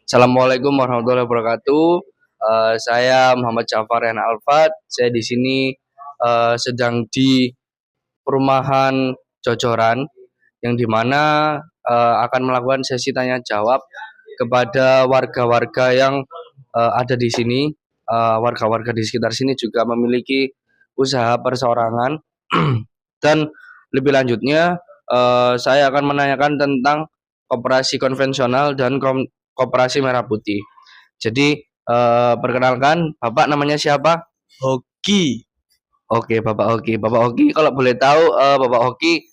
Assalamualaikum warahmatullahi wabarakatuh. Saya Muhammad Jafar Rehan Alfat. Saya di sini sedang di perumahan Jojoran, yang dimana akan melakukan sesi tanya jawab kepada warga-warga yang ada di sini. Warga-warga di sekitar sini juga memiliki usaha perseorangan dan lebih lanjutnya saya akan menanyakan tentang koperasi konvensional dan koperasi merah putih. Jadi perkenalkan, Bapak namanya siapa? Hoki. Oke, Bapak Hoki. Bapak Hoki, kalau boleh tahu, Bapak Hoki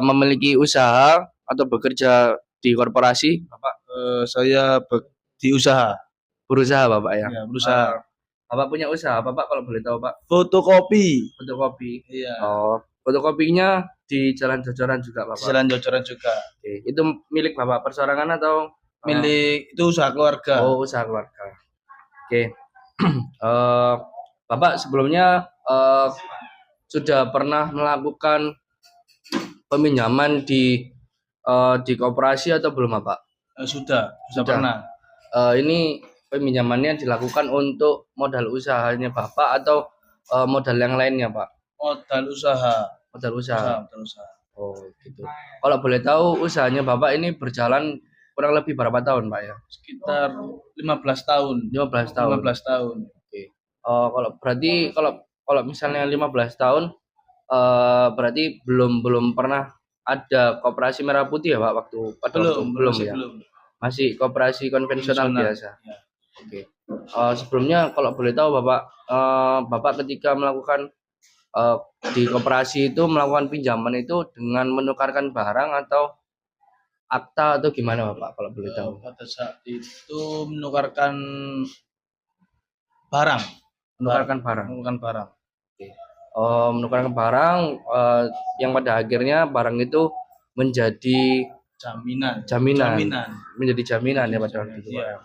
memiliki usaha atau bekerja di korporasi? Bapak Saya di usaha. berusaha, Bapak ya? Ya, berusaha. Bapak punya usaha, Bapak kalau boleh tahu, Pak? Fotokopi. Fotokopi. Iya. Oh, fotokopinya di Jalan Jojoran juga, Bapak? Jalan Jojoran juga. Oke, itu milik Bapak perseorangan atau Milik itu usaha keluarga. Oh, usaha keluarga. Oke. Bapak sebelumnya sudah pernah melakukan peminjaman di koperasi atau belum, Bapak? Sudah Sudah. pernah. Ini peminjamannya dilakukan untuk modal usahanya Bapak atau modal yang lainnya, Pak? Modal usaha. Modal usaha. Modal usaha. Oh, gitu. Kalau boleh tahu usahanya Bapak ini berjalan kurang lebih berapa tahun, Pak ya? Sekitar 15 tahun. 15 tahun. 15 tahun. Oke. Kalau berarti kalau misalnya 15 tahun berarti belum pernah ada koperasi merah putih ya, Pak, waktu pada waktu belum ya? Belum. Masih koperasi konvensional biasa. Ya. Oke. Sebelumnya kalau boleh tahu Bapak ketika melakukan di koperasi itu melakukan pinjaman itu dengan menukarkan barang atau akta atau gimana, Bapak, kalau boleh tahu? Pada saat itu menukarkan barang. Menukarkan barang. Oke. Menukarkan barang yang pada akhirnya barang itu menjadi jaminan. Menjadi jaminan ya pada waktu itu, Pak. Iya.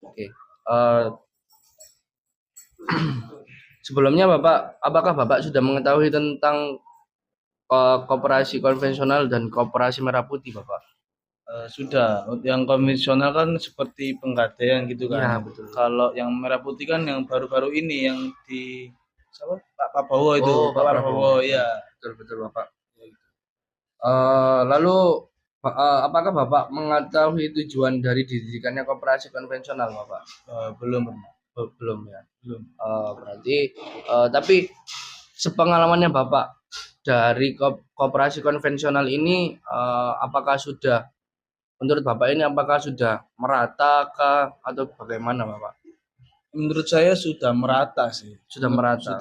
Oke. Sebelumnya apakah Bapak sudah mengetahui tentang koperasi konvensional dan koperasi merah putih, Bapak? Sudah. Yang konvensional kan seperti penggadaian gitu kan. Iya, betul. Kalau yang merah putih kan yang baru-baru ini yang di Pak Prabowo itu. Oh, Pak Prabowo, ya. Betul, Bapak. Lalu apakah Bapak mengetahui tujuan dari didirikannya koperasi konvensional, Bapak? Belum Ya. Belum. Berarti tapi sepengalamannya Bapak dari koperasi konvensional ini apakah sudah menurut Bapak ini apakah sudah merata kah atau bagaimana, Bapak? Menurut saya sudah merata sih. Sudah merata.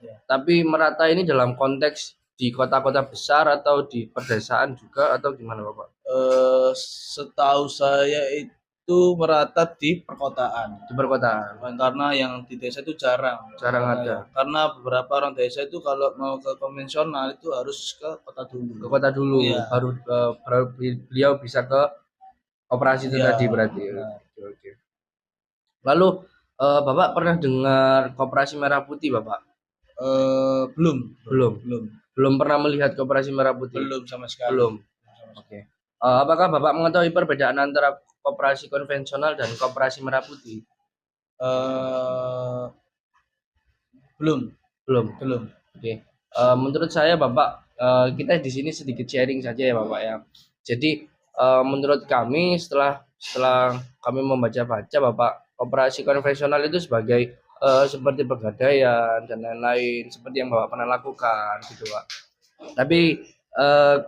Ya. Tapi merata ini dalam konteks di kota-kota besar atau di pedesaan juga atau gimana, Bapak? Setahu saya itu merata di perkotaan. Di perkotaan. Karena yang di desa itu jarang ada. Karena beberapa orang desa itu kalau mau ke konvensional itu harus ke kota dulu. Ya. Baru beliau bisa ke koperasi itu tadi berarti. Oke. Lalu Bapak pernah dengar koperasi merah putih, Bapak? Belum pernah melihat koperasi merah putih? Belum sama sekali. Oke. Apakah Bapak mengetahui perbedaan antara koperasi konvensional dan koperasi merah putih? Belum. Oke. Menurut saya, Bapak, kita di sini sedikit sharing saja ya, Bapak ya. Jadi menurut kami setelah kami membaca-baca, Bapak, koperasi konvensional itu sebagai seperti pegadaian dan lain-lain seperti yang Bapak pernah lakukan gitu, Pak. Tapi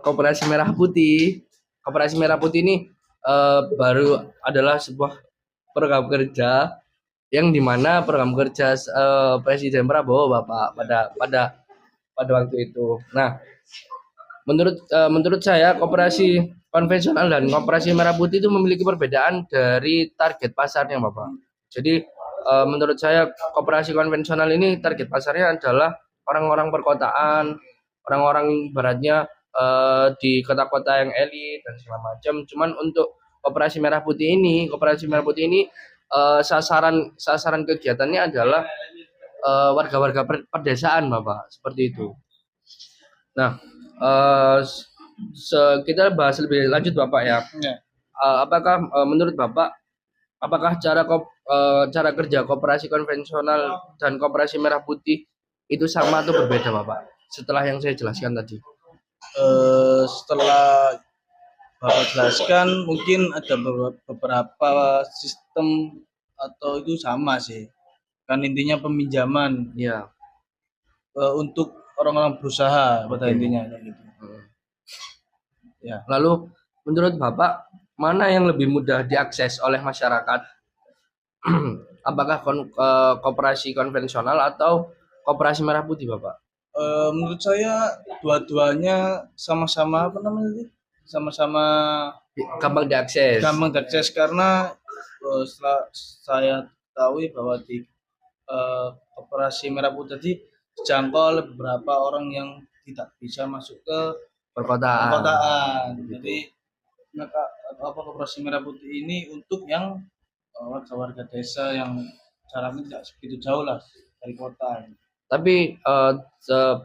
koperasi merah putih ini baru adalah sebuah program kerja yang dimana program kerja Presiden Prabowo, Bapak, pada waktu itu. Nah, menurut saya koperasi konvensional dan koperasi merah putih itu memiliki perbedaan dari target pasarnya, Bapak. Jadi menurut saya koperasi konvensional ini target pasarnya adalah orang-orang perkotaan, orang-orang ibaratnya di kota-kota yang elit dan segala macam. Cuman untuk koperasi merah putih ini sasaran kegiatannya adalah warga-warga pedesaan, Bapak, seperti itu. Nah, kita bahas lebih lanjut, Bapak ya. apakah menurut Bapak, apakah cara kerja koperasi konvensional dan koperasi merah putih itu sama atau berbeda, Bapak? Setelah yang saya jelaskan tadi. Setelah Bapak jelaskan, mungkin ada beberapa sistem atau itu sama sih. Kan intinya peminjaman Ya. untuk orang-orang berusaha pada Oke. intinya kayak gitu. Ya. Lalu menurut Bapak, mana yang lebih mudah diakses oleh masyarakat? Apakah koperasi konvensional atau koperasi merah putih, Bapak? Menurut saya dua-duanya sama-sama apa namanya sih? Sama-sama Gampang diakses. gampang diakses karena setelah saya tahu bahwa di koperasi merah putih tadi dijangkau oleh beberapa orang yang tidak bisa masuk ke perkotaan. Jadi maka koperasi merah putih ini untuk yang warga-warga desa yang jaraknya tidak segitu jauh lah dari kota. Tapi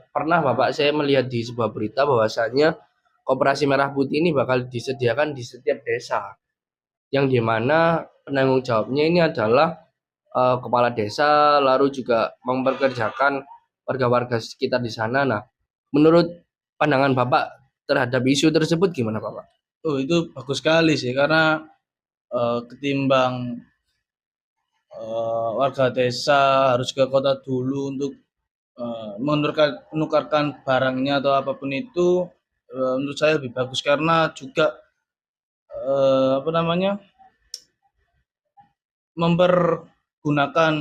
pernah Bapak saya melihat di sebuah berita bahwasanya koperasi merah putih ini bakal disediakan di setiap desa, yang dimana penanggung jawabnya ini adalah kepala desa, lalu juga memperkerjakan warga-warga sekitar di sana. Nah, menurut pandangan Bapak terhadap isu tersebut gimana, Bapak? Oh, itu bagus sekali sih karena ketimbang warga desa harus ke kota dulu untuk menukarkan barangnya atau apapun itu, menurut saya lebih bagus karena juga apa namanya, mempergunakan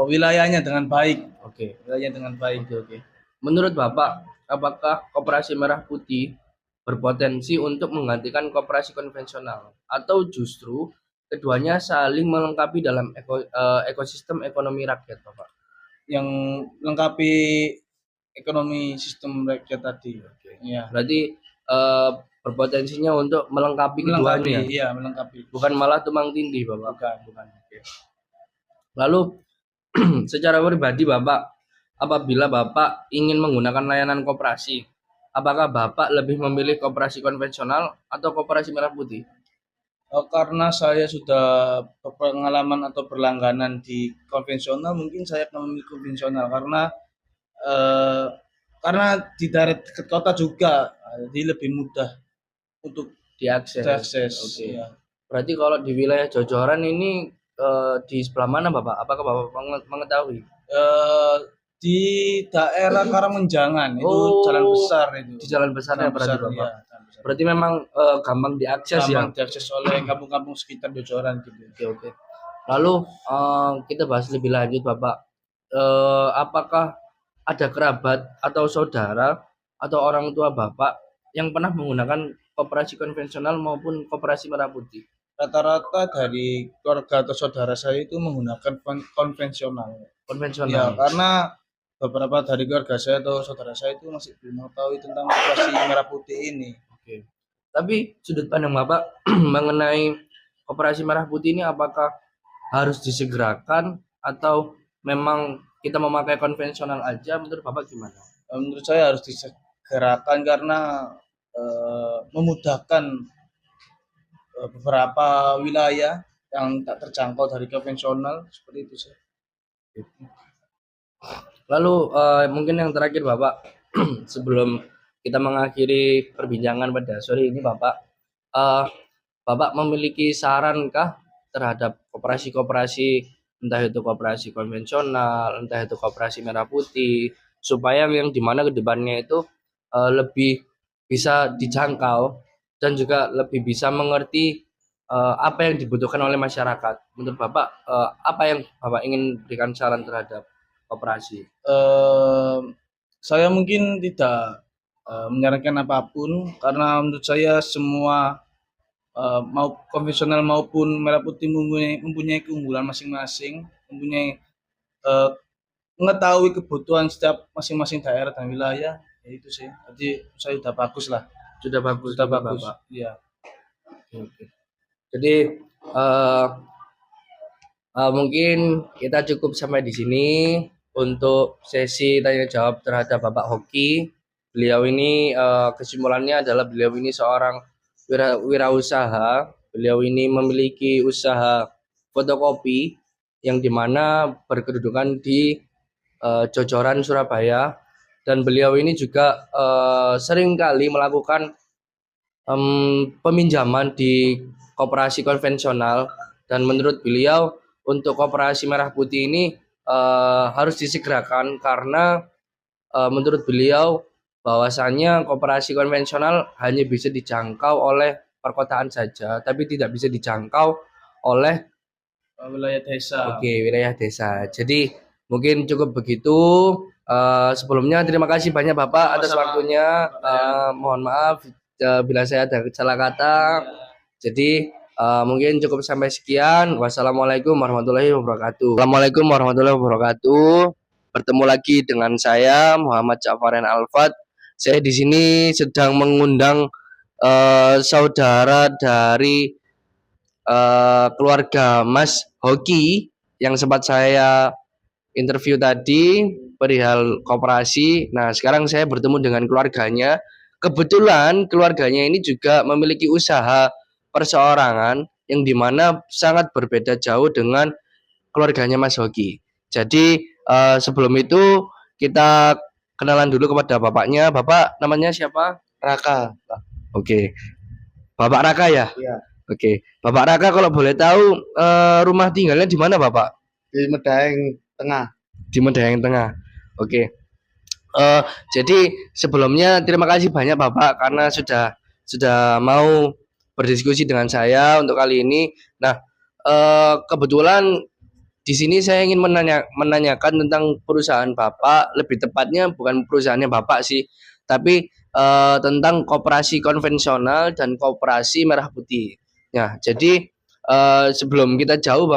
wilayahnya dengan baik. Oke. Wilayahnya dengan baik. Oke. Menurut Bapak, apakah koperasi merah putih berpotensi untuk menggantikan koperasi konvensional atau justru keduanya saling melengkapi dalam ekosistem ekonomi rakyat, Bapak? Yang melengkapi ekonomi sistem rakyat tadi. Ya. Berarti berpotensinya untuk melengkapi keduanya. Iya, melengkapi. Bukan malah tumpang tindih, Bapak. Bukan. Oke. Lalu secara pribadi Bapak, apabila Bapak ingin menggunakan layanan koperasi, apakah Bapak lebih memilih koperasi konvensional atau koperasi merah putih? Karena saya sudah berpengalaman atau berlangganan di konvensional, mungkin saya akan memilih konvensional karena di daerah dekat kota juga, jadi lebih mudah untuk diakses. Oke. Ya. Berarti kalau di wilayah Jojoran ini di sebelah mana Bapak? Apakah Bapak mengetahui? Di daerah Karangmenjangan itu jalan besar itu. Di jalan besarnya berarti Bapak. Iya, berarti memang gampang diakses ya. Gampang diakses oleh kampung-kampung sekitar Jojoran gitu. Oke. Lalu kita bahas lebih lanjut Bapak. Apakah ada kerabat atau saudara atau orang tua Bapak yang pernah menggunakan koperasi konvensional maupun koperasi merah putih? Rata-rata dari keluarga atau saudara saya itu menggunakan konvensional. Ya, karena beberapa dari keluarga saya atau saudara saya itu masih belum mengetahui tentang koperasi merah putih ini. Oke. Tapi sudut pandang Bapak mengenai koperasi merah putih ini apakah harus disegerakan atau memang kita memakai konvensional aja? Menurut Bapak gimana? Menurut saya harus disegerakan karena memudahkan beberapa wilayah yang tak terjangkau dari konvensional seperti itu sih. Lalu mungkin yang terakhir Bapak sebelum kita mengakhiri perbincangan pada sore ini Bapak, Bapak memiliki sarankah terhadap koperasi-koperasi, entah itu koperasi konvensional, entah itu koperasi merah putih, supaya yang dimana kedepannya itu lebih bisa dijangkau dan juga lebih bisa mengerti apa yang dibutuhkan oleh masyarakat. Menurut Bapak, apa yang Bapak ingin berikan saran terhadap koperasi? Saya mungkin tidak menyarankan apapun karena menurut saya semua mau konvensional maupun merah putih mempunyai keunggulan masing-masing, mempunyai mengetahui kebutuhan setiap masing-masing daerah dan wilayah, ya itu sih. Jadi saya sudah bagus lah. Sudah bagus. Bapak. Iya. Oke. Jadi mungkin kita cukup sampai di sini untuk sesi tanya jawab terhadap Bapak Hoki. Beliau ini kesimpulannya adalah beliau ini seorang wirausaha. Beliau ini memiliki usaha fotokopi yang dimana berkedudukan di Jojoran Surabaya, dan beliau ini juga sering kali melakukan peminjaman di koperasi konvensional, dan menurut beliau untuk koperasi merah putih ini harus disegerakan karena menurut beliau bahwasannya koperasi konvensional hanya bisa dijangkau oleh perkotaan saja, tapi tidak bisa dijangkau oleh wilayah desa. wilayah desa. Jadi mungkin cukup begitu. Sebelumnya terima kasih banyak Bapak atas Sama-sama. waktunya. Mohon maaf bila saya ada salah kata. Jadi mungkin cukup sampai sekian. Wassalamualaikum warahmatullahi wabarakatuh. Assalamualaikum warahmatullahi wabarakatuh. Bertemu lagi dengan saya Muhammad Ja'farian Alfat. Saya di sini sedang mengundang saudara dari keluarga Mas Hoki yang sempat saya interview tadi perihal koperasi. Nah, sekarang saya bertemu dengan keluarganya. Kebetulan keluarganya ini juga memiliki usaha perseorangan yang dimana sangat berbeda jauh dengan keluarganya Mas Hoki. Jadi sebelum itu kita kenalan dulu kepada bapaknya. Bapak namanya siapa? Raka. Oke, Bapak Raka ya? Iya. Oke, Bapak Raka kalau boleh tahu rumah tinggalnya di mana Bapak? Di Medaeng Tengah. Di Medaeng Tengah. Oke. Jadi sebelumnya terima kasih banyak Bapak karena sudah mau berdiskusi dengan saya untuk kali ini. Nah, kebetulan di sini saya ingin menanyakan tentang perusahaan Bapak, lebih tepatnya bukan perusahaannya Bapak sih, tapi tentang koperasi konvensional dan koperasi merah putih. Nah, jadi sebelum kita jauh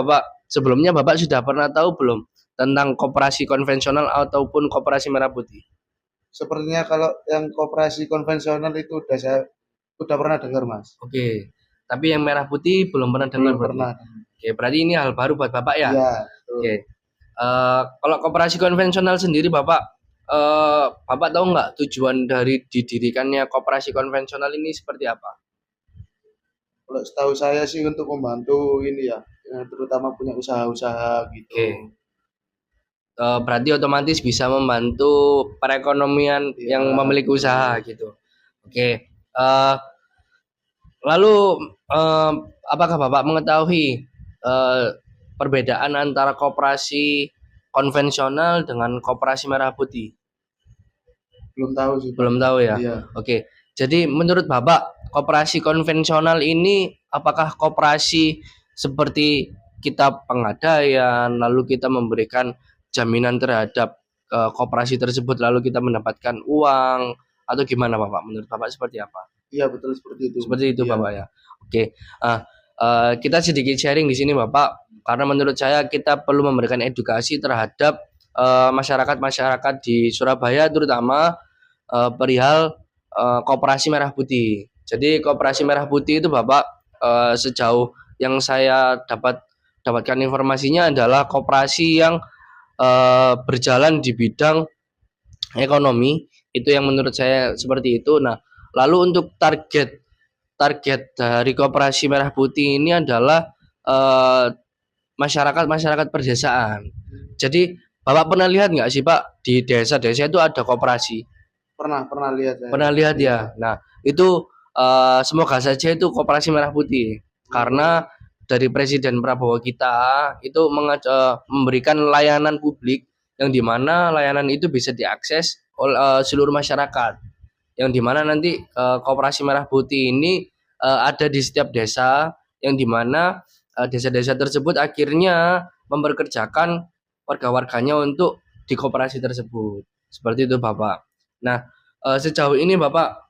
sebelumnya Bapak sudah pernah tahu belum tentang koperasi konvensional ataupun koperasi merah putih? Sepertinya kalau yang koperasi konvensional itu udah pernah dengar, Mas. Oke, tapi yang merah putih belum pernah dengar Belum berarti. pernah. Oke, berarti ini hal baru buat Bapak ya? Iya. Oke. Kalau koperasi konvensional sendiri Bapak Bapak tahu nggak tujuan dari didirikannya koperasi konvensional ini seperti apa? Kalau setahu saya sih untuk membantu ini ya, terutama punya usaha-usaha gitu. Oke. Berarti otomatis bisa membantu perekonomian Iya. yang memiliki usaha gitu. Oke. Lalu apakah Bapak mengetahui perbedaan antara koperasi konvensional dengan koperasi merah putih? Belum tahu sih. Pak. Belum tahu ya? Iya. Oke. Jadi menurut Bapak, koperasi konvensional ini apakah koperasi seperti kita pengadaian, lalu kita memberikan jaminan terhadap koperasi tersebut, lalu kita mendapatkan uang, atau gimana Bapak? Menurut Bapak seperti apa? Iya, betul seperti itu. Seperti itu Iya. Bapak ya. Oke. Kita sedikit sharing di sini Bapak, karena menurut saya kita perlu memberikan edukasi terhadap masyarakat-masyarakat di Surabaya, terutama perihal koperasi merah putih. Jadi koperasi merah putih itu Bapak, sejauh yang saya dapatkan informasinya adalah koperasi yang berjalan di bidang ekonomi, itu yang menurut saya seperti itu. Nah, lalu untuk target dari koperasi merah putih ini adalah masyarakat pedesaan. Jadi Bapak pernah lihat nggak sih Pak, di desa-desa itu ada koperasi? Pernah lihat. Pernah lihat ya. Nah, itu semoga saja itu koperasi merah putih, karena dari Presiden Prabowo kita itu memberikan layanan publik yang dimana layanan itu bisa diakses oleh seluruh masyarakat, yang dimana nanti koperasi merah putih ini ada di setiap desa, yang dimana desa-desa tersebut akhirnya memperkerjakan warga-warganya untuk di koperasi tersebut. Seperti itu Bapak. Nah, sejauh ini Bapak,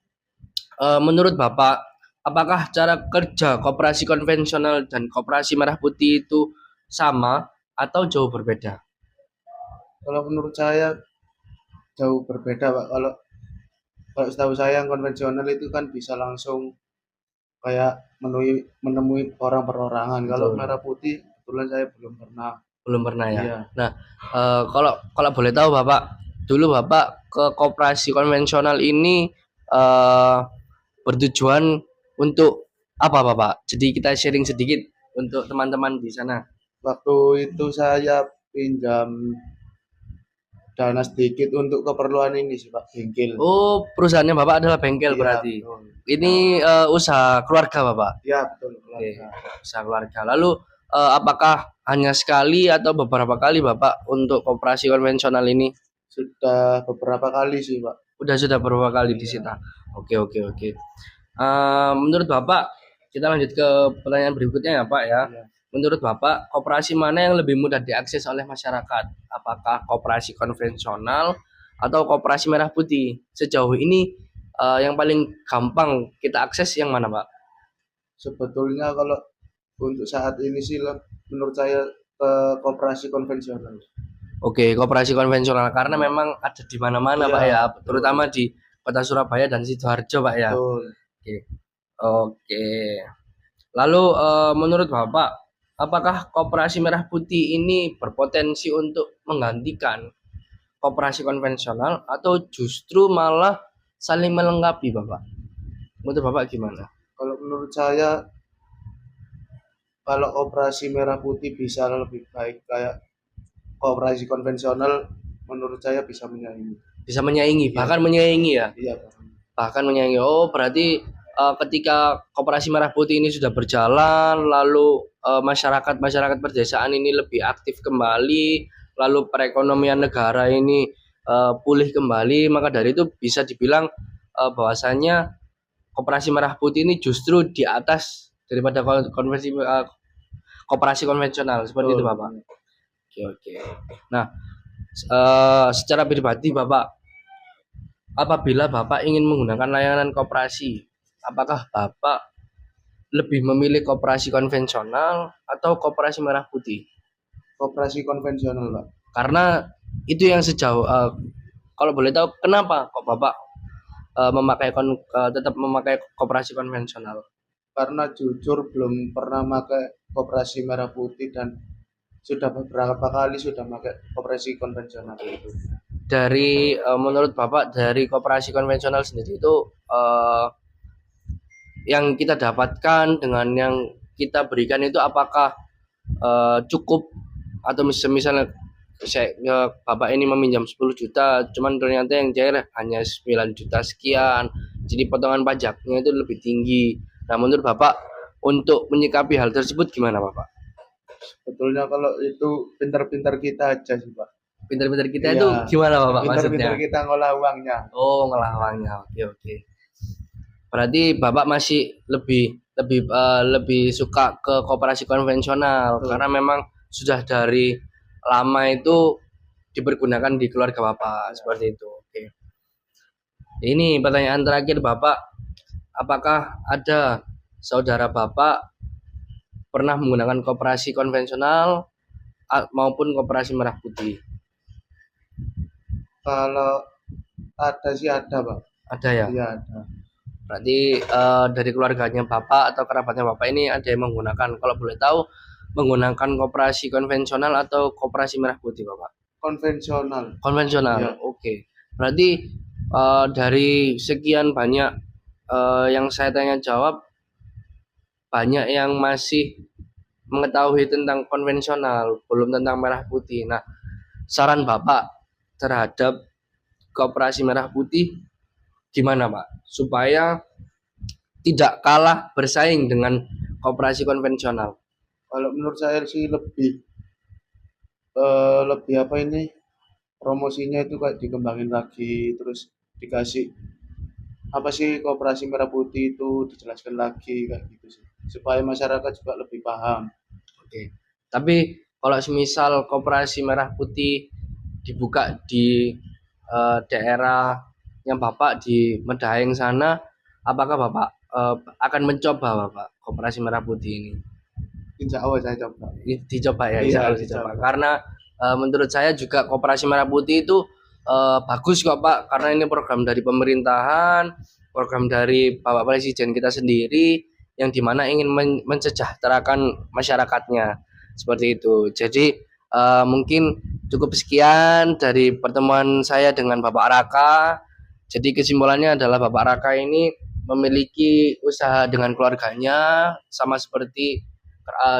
menurut Bapak, apakah cara kerja koperasi konvensional dan koperasi merah putih itu sama atau jauh berbeda? Kalau menurut saya jauh berbeda, Pak. Kalau setahu saya yang konvensional itu kan bisa langsung kayak menemui orang perorangan. Kalau Betul. merah putih kebetulan saya belum pernah. Belum pernah ya. Iya. Nah, kalau boleh tahu Bapak, dulu Bapak ke koperasi konvensional ini bertujuan untuk apa Bapak? Jadi kita sharing sedikit untuk teman-teman di sana. Waktu itu saya pinjam dana sedikit untuk keperluan ini sih Pak, bengkel. Oh, perusahaannya Bapak adalah bengkel Iya, berarti. betul. Ini usaha keluarga Bapak. Iya, betul. Oke, Keluarga. usaha keluarga. Lalu apakah hanya sekali atau beberapa kali Bapak untuk koperasi konvensional ini? Sudah beberapa kali sih Pak. Sudah beberapa kali Iya. disita. Oke, oke, oke. Menurut Bapak, kita lanjut ke pertanyaan berikutnya ya Pak ya. Iya. Menurut Bapak, koperasi mana yang lebih mudah diakses oleh masyarakat? Apakah koperasi konvensional atau koperasi merah putih? Sejauh ini yang paling gampang kita akses yang mana Pak? Sebetulnya kalau untuk saat ini sih menurut saya ke koperasi konvensional. Oke, koperasi konvensional karena memang ada di mana-mana Iya, Pak ya, betul. terutama di Kota Surabaya dan Sidoarjo Pak ya. Betul. Oke. Oke. Lalu menurut Bapak, apakah koperasi merah putih ini berpotensi untuk menggantikan koperasi konvensional atau justru malah saling melengkapi Bapak? Menurut Bapak gimana? Kalau menurut saya kalau koperasi merah putih bisa lebih baik kayak koperasi konvensional, menurut saya bisa menyaingi. Bisa menyaingi, Iya. bahkan menyaingi ya? Iya, Pak. Bahkan menyaingi. Oh, berarti ketika koperasi merah putih ini sudah berjalan, lalu masyarakat pedesaan ini lebih aktif kembali, lalu perekonomian negara ini pulih kembali, maka dari itu bisa dibilang bahwasanya koperasi merah putih ini justru di atas daripada koperasi konvensional seperti itu Bapak. Oke, oke. Nah, secara pribadi Bapak, apabila Bapak ingin menggunakan layanan koperasi, apakah Bapak lebih memilih koperasi konvensional atau koperasi merah putih? Koperasi konvensional, Pak. Karena itu yang sejauh kalau boleh tahu kenapa kok Bapak tetap memakai koperasi konvensional? Karena jujur belum pernah pakai koperasi merah putih dan sudah beberapa kali sudah pakai koperasi konvensional itu. Dari menurut Bapak dari koperasi konvensional sendiri itu yang kita dapatkan dengan yang kita berikan itu apakah cukup atau misalnya Bapak ini meminjam 10 juta cuman ternyata yang cair hanya 9 juta sekian, jadi potongan pajaknya itu lebih tinggi. Nah, menurut Bapak untuk menyikapi hal tersebut gimana Bapak? Sebetulnya kalau itu pintar-pintar kita aja sih Pak. Pintar-pintar kita Iya. itu gimana Bapak maksudnya? Pintar-pintar kita ngolah uangnya. Oh, ngolah uangnya. Oke, oke. Berarti Bapak masih lebih suka ke koperasi konvensional karena memang sudah dari lama itu dipergunakan di keluarga Bapak seperti itu. Oke. Ini pertanyaan terakhir Bapak, apakah ada saudara Bapak pernah menggunakan koperasi konvensional maupun koperasi merah putih? Kalau ada sih ada Pak. Ada ya? Iya ada. Berarti dari keluarganya Bapak atau kerabatnya Bapak ini ada yang menggunakan, kalau boleh tahu menggunakan koperasi konvensional atau koperasi merah putih Bapak? Konvensional. Konvensional. Iya. Oke. Berarti dari sekian banyak yang saya tanya jawab, banyak yang masih mengetahui tentang konvensional, belum tentang merah putih. Nah, saran Bapak terhadap koperasi merah putih gimana Pak? Supaya tidak kalah bersaing dengan koperasi konvensional. Kalau menurut saya sih lebih apa ini, promosinya itu kayak dikembangin lagi, terus dikasih apa sih koperasi merah putih itu dijelaskan lagi kayak gitu sih, supaya masyarakat juga lebih paham. Oke. Tapi kalau semisal koperasi merah putih dibuka di daerah yang Bapak di Medaeng sana, apakah Bapak akan mencoba Bapak koperasi merah putih ini? Insya Allah saya coba. Dicoba ya, Iya, insya Allah dicoba. Karena menurut saya juga koperasi merah putih itu bagus kok Pak, karena ini program dari pemerintahan, program dari Bapak Presiden kita sendiri, yang dimana ingin mensejahterakan masyarakatnya seperti itu. Jadi mungkin cukup sekian dari pertemuan saya dengan Bapak Raka. Jadi kesimpulannya adalah Bapak Raka ini memiliki usaha dengan keluarganya, sama seperti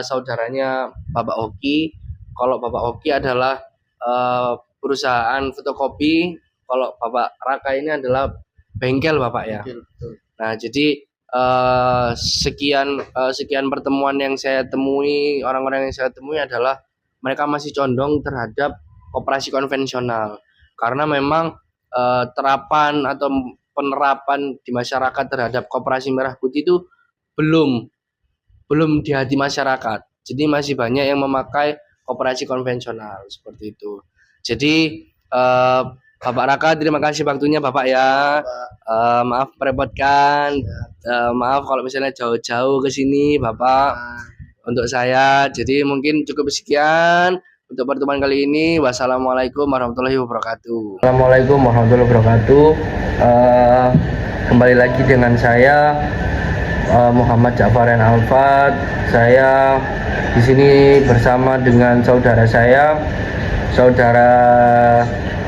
saudaranya Bapak Oki. Kalau Bapak Oki adalah perusahaan fotokopi, kalau Bapak Raka ini adalah bengkel Bapak ya. Betul. Nah, jadi sekian pertemuan yang saya temui, orang-orang yang saya temui adalah mereka masih condong terhadap koperasi konvensional, karena memang terapan atau penerapan di masyarakat terhadap koperasi merah putih itu belum di hati masyarakat. Jadi masih banyak yang memakai koperasi konvensional seperti itu. Jadi Bapak Raka, terima kasih waktunya Bapak ya. Maaf merepotkan. Maaf kalau misalnya jauh-jauh ke sini Bapak untuk saya. Jadi mungkin cukup sekian untuk pertemuan kali ini. Wassalamualaikum warahmatullahi wabarakatuh. Assalamualaikum warahmatullahi wabarakatuh. Kembali lagi dengan saya Muhammad Ja'farian Alfat. Saya di sini bersama dengan saudara saya, saudara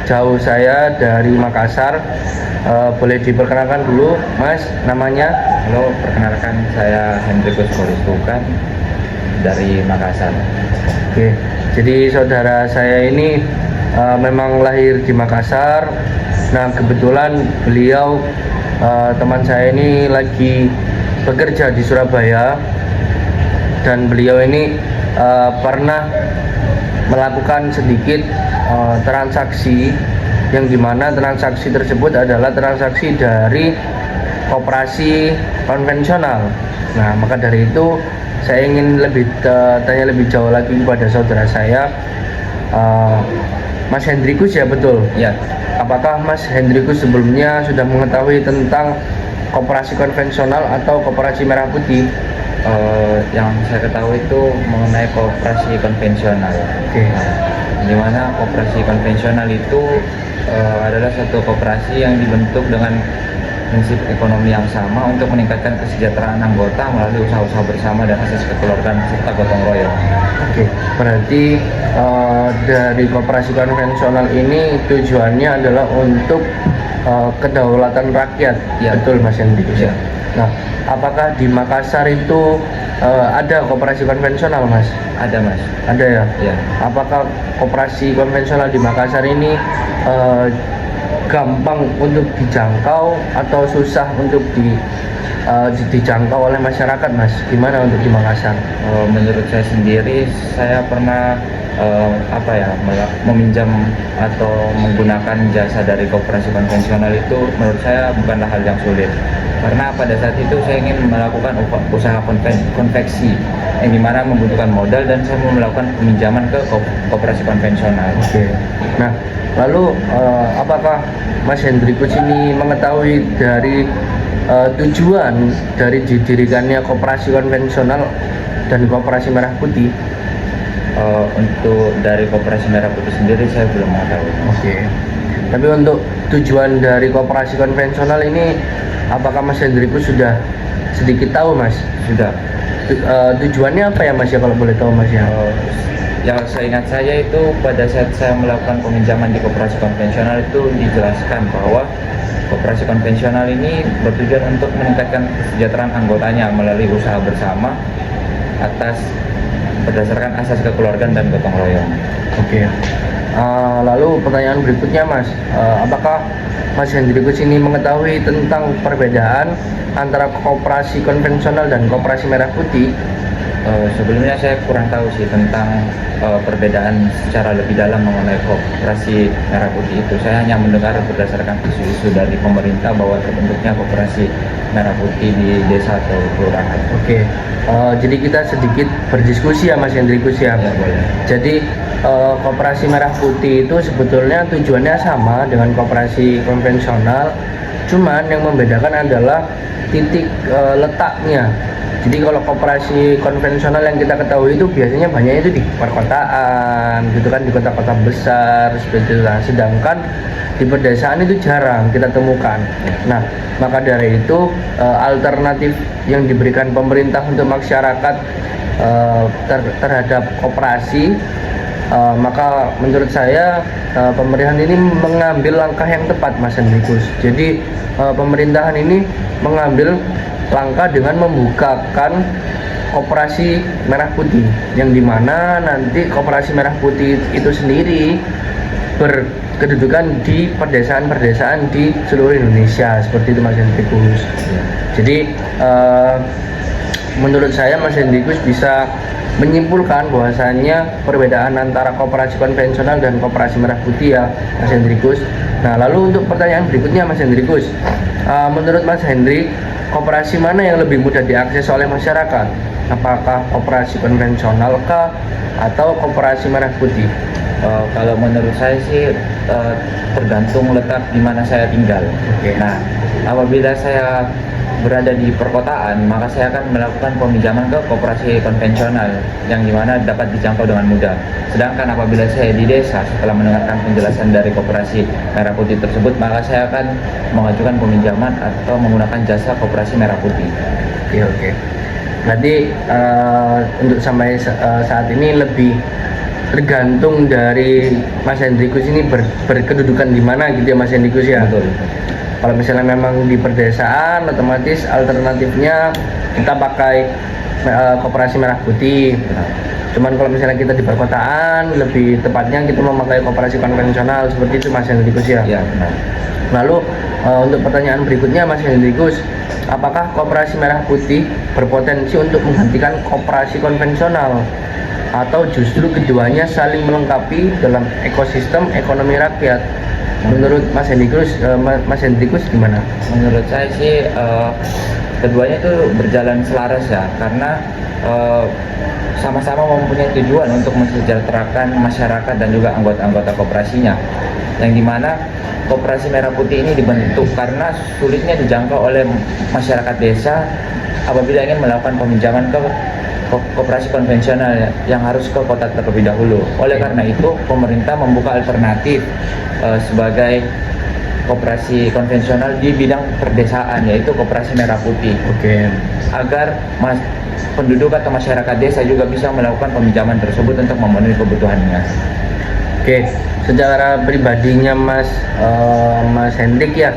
jauh saya dari Makassar. Boleh diperkenalkan dulu, Mas, namanya? Halo, perkenalkan saya Hendrikus Koristukan dari Makassar. Oke, jadi saudara saya ini memang lahir di Makassar. Nah, kebetulan beliau teman saya ini lagi bekerja di Surabaya, dan beliau ini pernah melakukan sedikit transaksi, yang dimana transaksi tersebut adalah transaksi dari koperasi konvensional. Nah, maka dari itu saya ingin tanya lebih jauh lagi kepada saudara saya, Mas Hendrikus ya, betul? Ya, Apakah Mas Hendrikus sebelumnya sudah mengetahui tentang koperasi konvensional atau koperasi merah putih? yang saya ketahui itu mengenai koperasi konvensional. Oke. Di mana koperasi konvensional itu adalah satu koperasi yang dibentuk dengan prinsip ekonomi yang sama untuk meningkatkan kesejahteraan anggota melalui usaha-usaha bersama dan asas kekeluargaan serta gotong royong. Oke, berarti dari koperasi konvensional ini tujuannya adalah untuk kedaulatan rakyat, Ya. betul Mas Hendrikus? Ya. Nah, apakah di Makassar itu ada koperasi konvensional, Mas? Ada, Mas. Ada ya? Ya. Apakah koperasi konvensional di Makassar ini gampang untuk dijangkau atau susah untuk dijangkau oleh masyarakat, Mas? Gimana untuk di Makassar? Menurut saya sendiri, saya pernah meminjam atau menggunakan jasa dari koperasi konvensional itu menurut saya bukanlah hal yang sulit, karena pada saat itu saya ingin melakukan usaha konveksi yang dimana membutuhkan modal, dan saya mau melakukan peminjaman ke koperasi konvensional. Oke. Nah, lalu apakah Mas Hendrikus ini mengetahui dari tujuan dari didirikannya koperasi konvensional dan koperasi merah putih? Untuk dari koperasi merah putih sendiri saya belum mengetahui. Oke. Tapi untuk tujuan dari koperasi konvensional ini, apakah Mas Hendrikus sudah sedikit tahu, Mas? Sudah. Tujuannya apa ya, Mas, ya, kalau boleh tahu, Mas, ya? Yang seingat saya itu pada saat saya melakukan peminjaman di koperasi konvensional itu dijelaskan bahwa koperasi konvensional ini bertujuan untuk meningkatkan kesejahteraan anggotanya melalui usaha bersama berdasarkan asas kekeluargaan dan gotong royong. Oke. Lalu pertanyaan berikutnya, Mas, apakah Mas Hendrikus ini mengetahui tentang perbedaan antara koperasi konvensional dan koperasi merah putih? Sebelumnya saya kurang tahu sih tentang perbedaan secara lebih dalam mengenai koperasi merah putih itu. Saya hanya mendengar berdasarkan isu-isu dari pemerintah bahwa terbentuknya koperasi merah putih di desa atau kelurahan. Oke. Jadi kita sedikit berdiskusi ya, Mas Hendrikus ya. Ya, boleh. Jadi koperasi merah putih itu sebetulnya tujuannya sama dengan koperasi konvensional, cuman yang membedakan adalah titik letaknya. Jadi kalau koperasi konvensional yang kita ketahui itu biasanya banyak itu di perkotaan, gitu kan, di kota-kota besar seperti itu. Sedangkan di pedesaan itu jarang kita temukan. Nah, maka dari itu alternatif yang diberikan pemerintah untuk masyarakat terhadap koperasi Maka menurut saya pemerintahan ini mengambil langkah yang tepat, Mas Hendrikus. Jadi pemerintahan ini mengambil langkah dengan membukakan Koperasi Merah Putih, yang dimana nanti Koperasi Merah Putih itu sendiri berkedudukan di perdesaan-perdesaan di seluruh Indonesia, seperti itu Mas Hendrikus. Jadi menurut saya Mas Hendrikus bisa menyimpulkan bahwasanya perbedaan antara koperasi konvensional dan koperasi merah putih ya Mas Hendrikus. Nah, lalu untuk pertanyaan berikutnya Mas Hendrikus, menurut Mas Hendrik, koperasi mana yang lebih mudah diakses oleh masyarakat? Apakah koperasi konvensional kah atau koperasi merah putih? Kalau menurut saya sih tergantung letak di mana saya tinggal. Nah, apabila saya berada di perkotaan, maka saya akan melakukan peminjaman ke koperasi konvensional yang dimana dapat dijangkau dengan mudah. Sedangkan apabila saya di desa, setelah mendengarkan penjelasan dari koperasi merah putih tersebut, maka saya akan mengajukan peminjaman atau menggunakan jasa koperasi merah putih. Oke. Berarti untuk sampai saat ini lebih tergantung dari Mas Hendrikus ini berkedudukan di mana gitu ya Mas Hendrikus ya. Betul. Kalau misalnya memang di perdesaan, otomatis alternatifnya kita pakai koperasi merah putih. Cuman kalau misalnya kita di perkotaan, lebih tepatnya kita memakai koperasi konvensional, seperti itu Mas Hendrikus ya. Ya, benar. Lalu untuk pertanyaan berikutnya Mas Hendrikus, apakah koperasi merah putih berpotensi untuk menggantikan koperasi konvensional atau justru keduanya saling melengkapi dalam ekosistem ekonomi rakyat? Menurut Mas Hendrikus gimana? Menurut saya sih keduanya itu berjalan selaras ya, karena sama-sama mempunyai tujuan untuk mensejahterakan masyarakat dan juga anggota-anggota koperasinya, yang dimana koperasi merah putih ini dibentuk karena sulitnya dijangkau oleh masyarakat desa apabila ingin melakukan peminjaman ke koperasi konvensional yang harus ke kota terlebih dahulu. Oleh karena itu, pemerintah membuka alternatif sebagai koperasi konvensional di bidang perdesaan, yaitu koperasi merah putih. Agar penduduk atau masyarakat desa juga bisa melakukan peminjaman tersebut untuk memenuhi kebutuhannya. Secara pribadinya Mas Hendrik ya,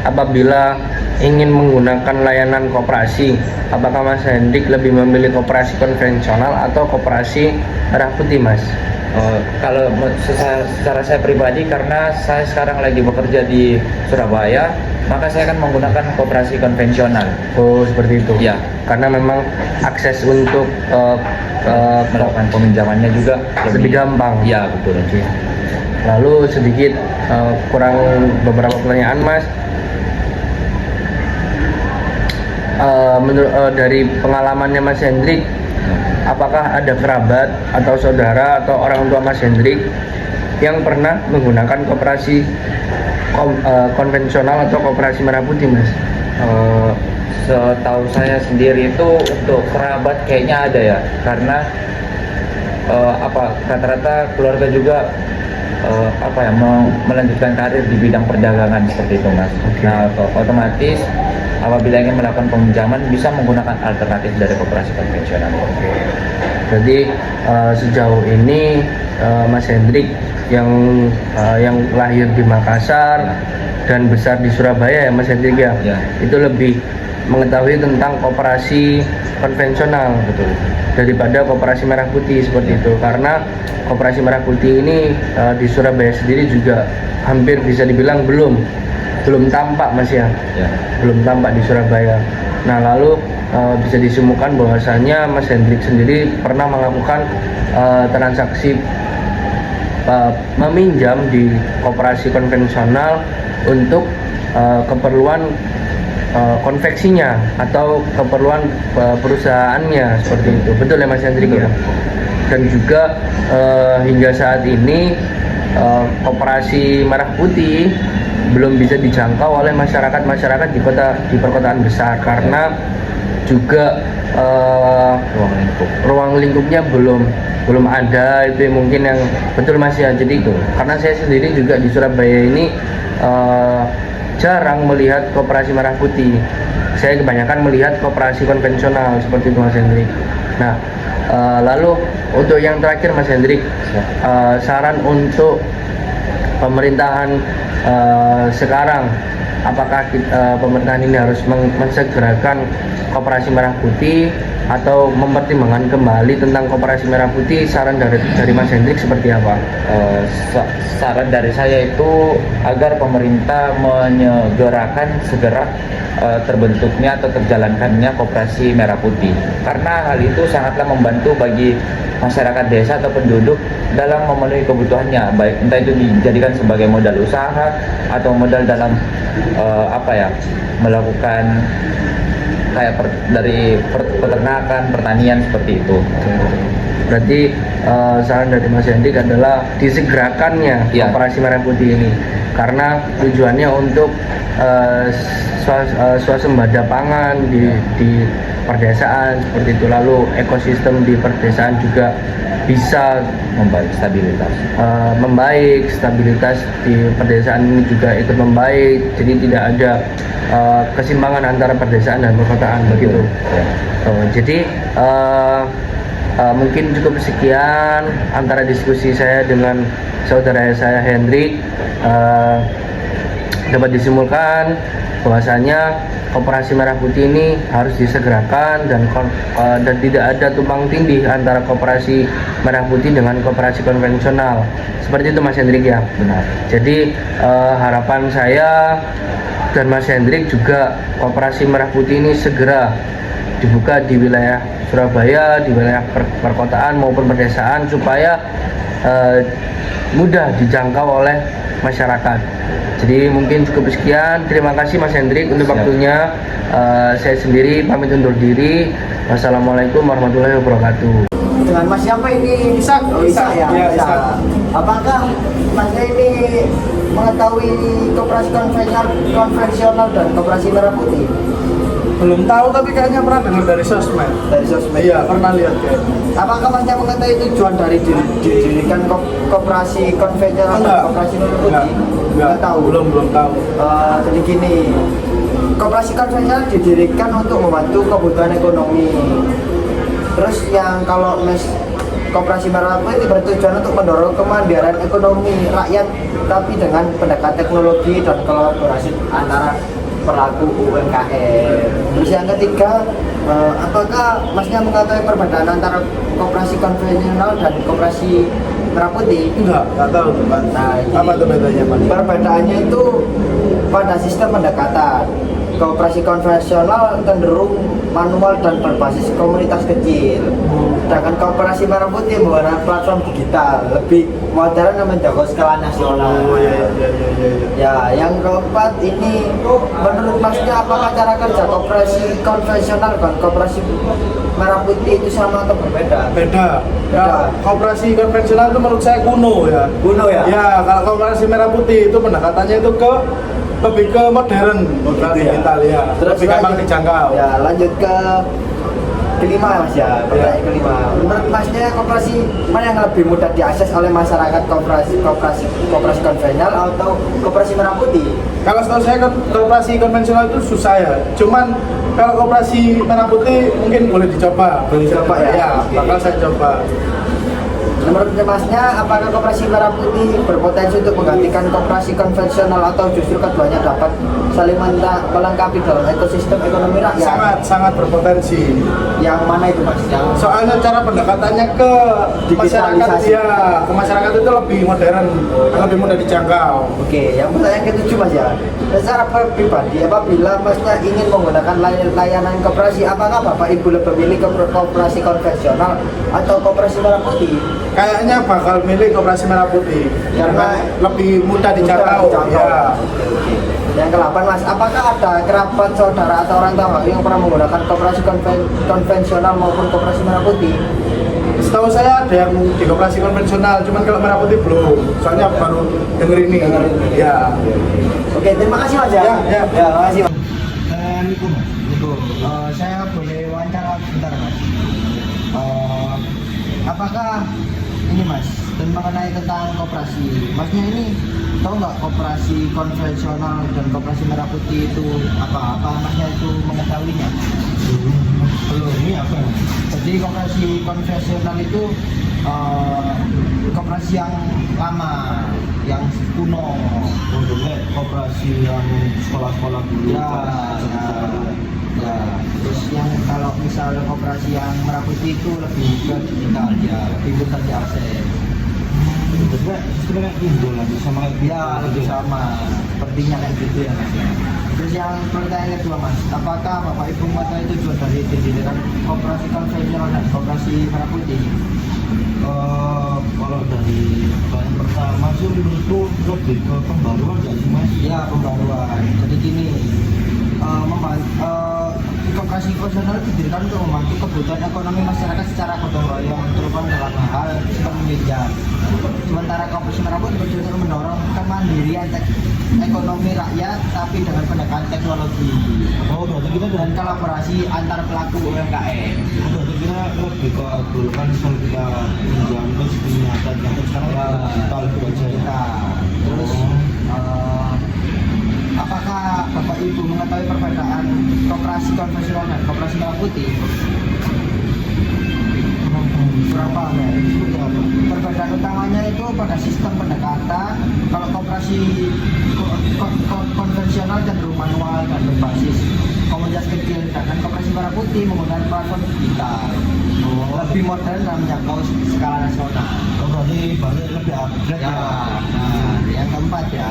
apabila ingin menggunakan layanan koperasi, apakah Mas Hendrik lebih memilih koperasi konvensional atau koperasi merah putih, Mas? Kalau secara saya pribadi, karena saya sekarang lagi bekerja di Surabaya, maka saya akan menggunakan koperasi konvensional. Oh, seperti itu. Ya, karena memang akses untuk melakukan peminjamannya juga lebih gampang. Ya, betul. Lalu sedikit kurang beberapa pertanyaan, Mas. Dari pengalamannya Mas Hendrik, apakah ada kerabat atau saudara atau orang tua Mas Hendrik yang pernah menggunakan koperasi konvensional atau koperasi merah putih, Mas? Setahu saya sendiri itu untuk kerabat kayaknya ada ya, karena rata-rata keluarga juga melanjutkan karir di bidang perdagangan seperti itu, Mas. Nah, otomatis apabila ingin melakukan peminjaman bisa menggunakan alternatif dari koperasi konvensional. Jadi sejauh ini Mas Hendrik yang lahir di Makassar dan besar di Surabaya ya Mas Hendrik ya, itu lebih mengetahui tentang koperasi konvensional daripada koperasi merah putih seperti itu, karena koperasi merah putih ini di Surabaya sendiri juga hampir bisa dibilang belum tampak, Mas ya. Belum tampak di Surabaya. Nah, lalu bisa disimpulkan bahwasanya Mas Hendrik sendiri pernah melakukan transaksi meminjam di koperasi konvensional untuk keperluan konveksinya atau keperluan perusahaannya seperti itu. Betul ya Mas Hendrik ya? Dan juga hingga saat ini koperasi merah putih belum bisa dijangkau oleh masyarakat di perkotaan besar, karena juga ruang lingkupnya belum ada. Itu mungkin yang betul Mas ya. Jadi karena saya sendiri juga di Surabaya ini jarang melihat koperasi merah putih. Saya kebanyakan melihat koperasi konvensional seperti itu Mas Hendrik. Nah, Lalu untuk yang terakhir Mas Hendrik, saran untuk pemerintahan sekarang, apakah pemerintahan ini harus mensegerakan Koperasi Merah Putih atau mempertimbangkan kembali tentang Koperasi Merah Putih? Saran dari Mas Hendrik seperti apa? Saran dari saya itu agar pemerintah menyegerakan segera terbentuknya atau terjalankannya Koperasi Merah Putih, karena hal itu sangatlah membantu bagi masyarakat desa atau penduduk dalam memenuhi kebutuhannya, baik entah itu dijadikan sebagai modal usaha atau modal dalam melakukan kayak dari peternakan, pertanian seperti itu. Berarti saran dari Mas Hendrik adalah disegerakannya Koperasi Merah Putih ini, karena tujuannya untuk swasembada pangan di perdesaan seperti itu. Lalu ekosistem di perdesaan juga bisa membaik, stabilitas di perdesaan ini juga ikut membaik, jadi tidak ada kesimpangan antara perdesaan dan perkotaan begitu. Jadi mungkin cukup sekian antara diskusi saya dengan saudara saya Hendrik. Dapat disimpulkan bahwasanya Koperasi Merah Putih ini harus disegerakan dan tidak ada tumpang tindih antara Koperasi Merah Putih dengan koperasi konvensional. Seperti itu Mas Hendrik ya. Benar. Jadi harapan saya dan Mas Hendrik juga Koperasi Merah Putih ini segera dibuka di wilayah Surabaya, di wilayah perkotaan maupun pedesaan, supaya mudah dijangkau oleh masyarakat. Jadi mungkin cukup sekian. Terima kasih Mas Hendrik untuk waktunya. Saya sendiri pamit undur diri. Wassalamualaikum warahmatullahi wabarakatuh. Dengan Mas siapa ini? Isak. Oh, Isak ya. Ya, Isak. Isak. Apakah Masnya ini mengetahui Koperasi konvensional dan Koperasi Merah Putih? Belum tahu, tapi kayaknya pernah dengar dari sosmed. Dari sosmed. Iya, pernah lihat kayaknya. Apakah Masnya mengetahui tujuan dari didirikan Koperasi konvensional dan Koperasi Merah Putih? Enggak tahu. Belum tahu. Jadi gini, Koperasi konvensional didirikan untuk membantu kebutuhan ekonomi. Terus yang kalau Koperasi Merah Putih bertujuan untuk mendorong kemandirian ekonomi rakyat, tapi dengan pendekatan teknologi dan kolaborasi antara pelaku UMKM. Terus yang ketiga, apakah Masnya mengetahui perbedaan antara Koperasi konvensional dan Koperasi Merah Putih? Enggak tahu tuh Pak. Nah, Apa tuh bedanya Pak? perbedaannya itu pada sistem pendekatan. Koperasi konvensional cenderung manual dan berbasis komunitas kecil. Sedangkan Koperasi Merah Putih menggunakan platform digital, lebih modern dan menjangkau skala nasional. Ya, yang keempat ini, menurut Masnya apakah cara kerja Koperasi konvensional dan Koperasi Merah Putih itu sama atau berbeda? Beda. Ya, Koperasi konvensional itu menurut saya kuno ya. Kuno ya? Ya, kalau Koperasi Merah Putih itu pendekatannya itu lebih ke modern, digital ya. Terus lebih gampang dijangkau. Ya, lanjut ke kelima Mas ya, pertanyaan kelima. Menurut Masnya Koperasi mana yang lebih mudah diakses oleh masyarakat, Koperasi konvensional atau Koperasi Merah Putih? Kalau setahu saya Koperasi konvensional itu susah ya. Cuman kalau Koperasi Merah Putih mungkin boleh dicoba. Boleh dicoba ya? Ya, Oke. bakal saya coba. Menurut Masnya, apakah Koperasi Merah Putih berpotensi untuk menggantikan Koperasi konvensional atau justru keduanya dapat saling melengkapi dalam ekosistem ekonomi rakyat? Sangat berpotensi. Yang mana itu Mas? Soalnya cara pendekatannya ke masyarakat, Digitalisasi. ya, ke masyarakat itu lebih modern, lebih mudah dijangkau. Oke, yang pertanyaan ketujuh Mas ya. Secara pribadi, apabila Masnya ingin menggunakan layanan koperasi, apakah Bapak Ibu lebih memilih Koperasi konvensional atau Koperasi Merah Putih? Kayaknya bakal milih Koperasi Merah Putih karena lebih mudah dijangkau. Ya. Yang ke-8 Mas, apakah ada kerabat, saudara atau orang tua yang pernah menggunakan Koperasi konvensional maupun Koperasi Merah Putih? Setahu saya ada yang di Koperasi konvensional, cuman kalau Merah Putih belum. Soalnya baru denger ini. Ya. Oke, terima kasih Mas ya. Ya. Terima kasih Mas. Saya boleh wawancara sebentar Mas. Apakah ini Mas, dan mengenai tentang koperasi, Masnya ini tahu nggak Koperasi konvensional dan Koperasi Merah Putih itu apa? Apa Masnya itu mengetahuinya? Belum, ini apa? Jadi koperasi konvensional itu koperasi yang lama, yang kuno. Contohnya koperasi yang sekolah-sekolah dulu. Ya, ya. Terus yang kalau misal koperasi yang Merah Putih itu lebih ke digital ya, lebih mudah diakses. Sebenarnya Indo lah, sama kayak Ya, lebih sama. Sepertinya kayak gitu ya Mas. Terus yang pertanyaan kedua Mas, apakah Bapak Ibu mengetahui tujuan dari didirikan koperasi konvensional dan koperasi Merah Putih? Kalau dari yang pertama sih menurutku lebih ke pembaruan nggak sih Mas? Ya, pembaruan. Jadi gini, koperasi konvensional didirikan untuk membantu kebutuhan ekonomi masyarakat secara gotong royong, terutama dalam hal sistem meminjam. Sementara koperasi Merah Putih bertujuan untuk mendorong kemandirian ekonomi rakyat, tapi dengan pendekatan teknologi Oh, berarti kita dan kolaborasi antar pelaku UMKM. berarti kita lebih ke dulu kan misal kita pinjam terus ternyata sekarang Ya, digital gitu aja ya. kita. Terus apakah Bapak Ibu mengetahui perbedaan koperasi konvensional dan koperasi Merah Putih? Berapa ya? Perbedaan utamanya itu pada sistem pendekatan. Kalau koperasi konvensional cenderung manual dan berbasis komunitas kecil, sedangkan koperasi Merah Putih menggunakan platform digital, lebih modern dan menjangkau skala nasional. Oh, berarti lebih upgrade Ya, ya. nah yang keempat ya.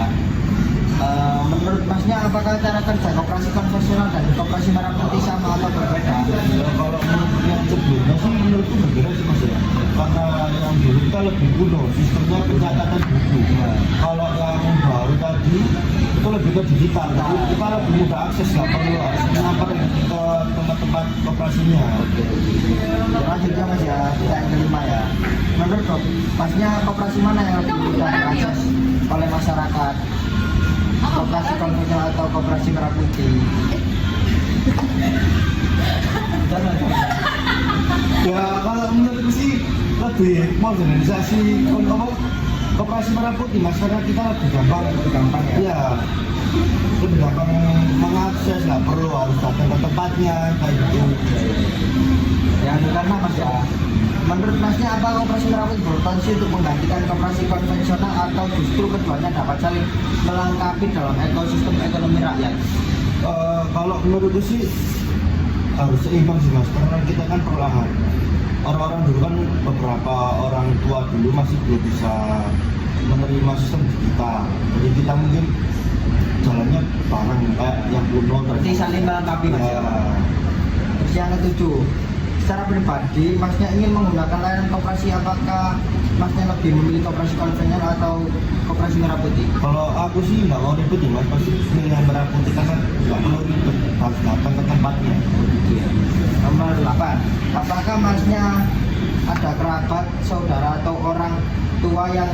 Menurut Masnya apakah cara kerja koperasi konvensional dan koperasi Merah Putih sama atau berbeda? Ya, kalau menurut yang sebelumnya sih menurutku berbeda sih Mas ya. Karena yang dulu kita lebih kuno, sistemnya pencatatan buku. Kalau yang baru tadi itu lebih ke digital. Jadi kita lebih mudah akses, nggak perlu harus nyamperin ke tempat-tempat koperasinya. Selanjutnya Mas ya, kita yang kelima ya. Menurut Masnya koperasi mana yang lebih mudah diakses oleh masyarakat? Koperasi konvensional atau koperasi Merah Putih? Ya kalau menurutku sih lebih modernisasi koperasi Merah Putih Mas, karena kita lebih gampang ya. Iya, lebih gampang mengakses, nggak perlu harus datang ke tempatnya kayak gitu. Ya, karena Mas ya. Menurut Masnya apa koperasi Merah Putih berpotensi untuk menggantikan koperasi konvensional atau justru keduanya dapat saling melengkapi dalam ekosistem ekonomi rakyat? Kalau menurutku sih harus seimbang sih Mas, karena kita kan perlahan. Orang-orang dulu kan beberapa orang tua dulu masih belum bisa menerima sistem digital. Jadi kita mungkin jalannya bareng kayak yang kuno. Berarti saling melengkapi Mas ya. Terus yang ketujuh, secara pribadi Masnya ingin menggunakan layanan koperasi, apakah Masnya lebih memilih koperasi konvensional atau koperasi Merah Putih? Kalau aku sih nggak mau ribet ya Mas, pasti pilih yang Merah Putih karena nggak perlu ribet, harus datang ke tempatnya. Nomor 8, apakah Masnya ada kerabat, saudara atau orang tua yang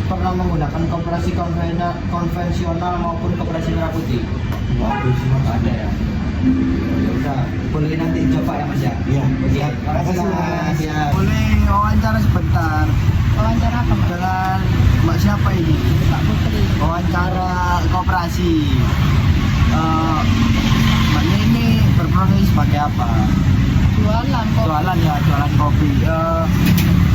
pernah menggunakan koperasi konvensional maupun koperasi Merah Putih? Nggak ada sih Mas. Ada ya. Ya udah, boleh nanti coba ya Mas ya. Iya. Oke, Terima kasih Mas. Ya. Boleh wawancara sebentar. Wawancara apa Mbak? Dengan Mbak siapa ini? Mbak Putri. Wawancara koperasi. Mbaknya ini berprofesi sebagai apa? Jualan kok. Jualan ya, jualan kopi.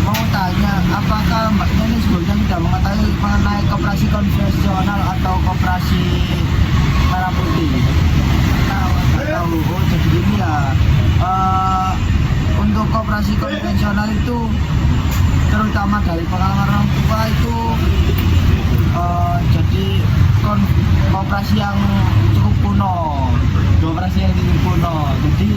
Mau tanya, apakah Mbaknya ini sebelumnya sudah mengetahui mengenai koperasi konvensional atau koperasi Merah Putih? Tahu. Oh, jadi gini ya. Untuk koperasi konvensional itu terutama dari pengalaman orang tua itu jadi koperasi yang cukup kuno, koperasi yang cukup kuno. Jadi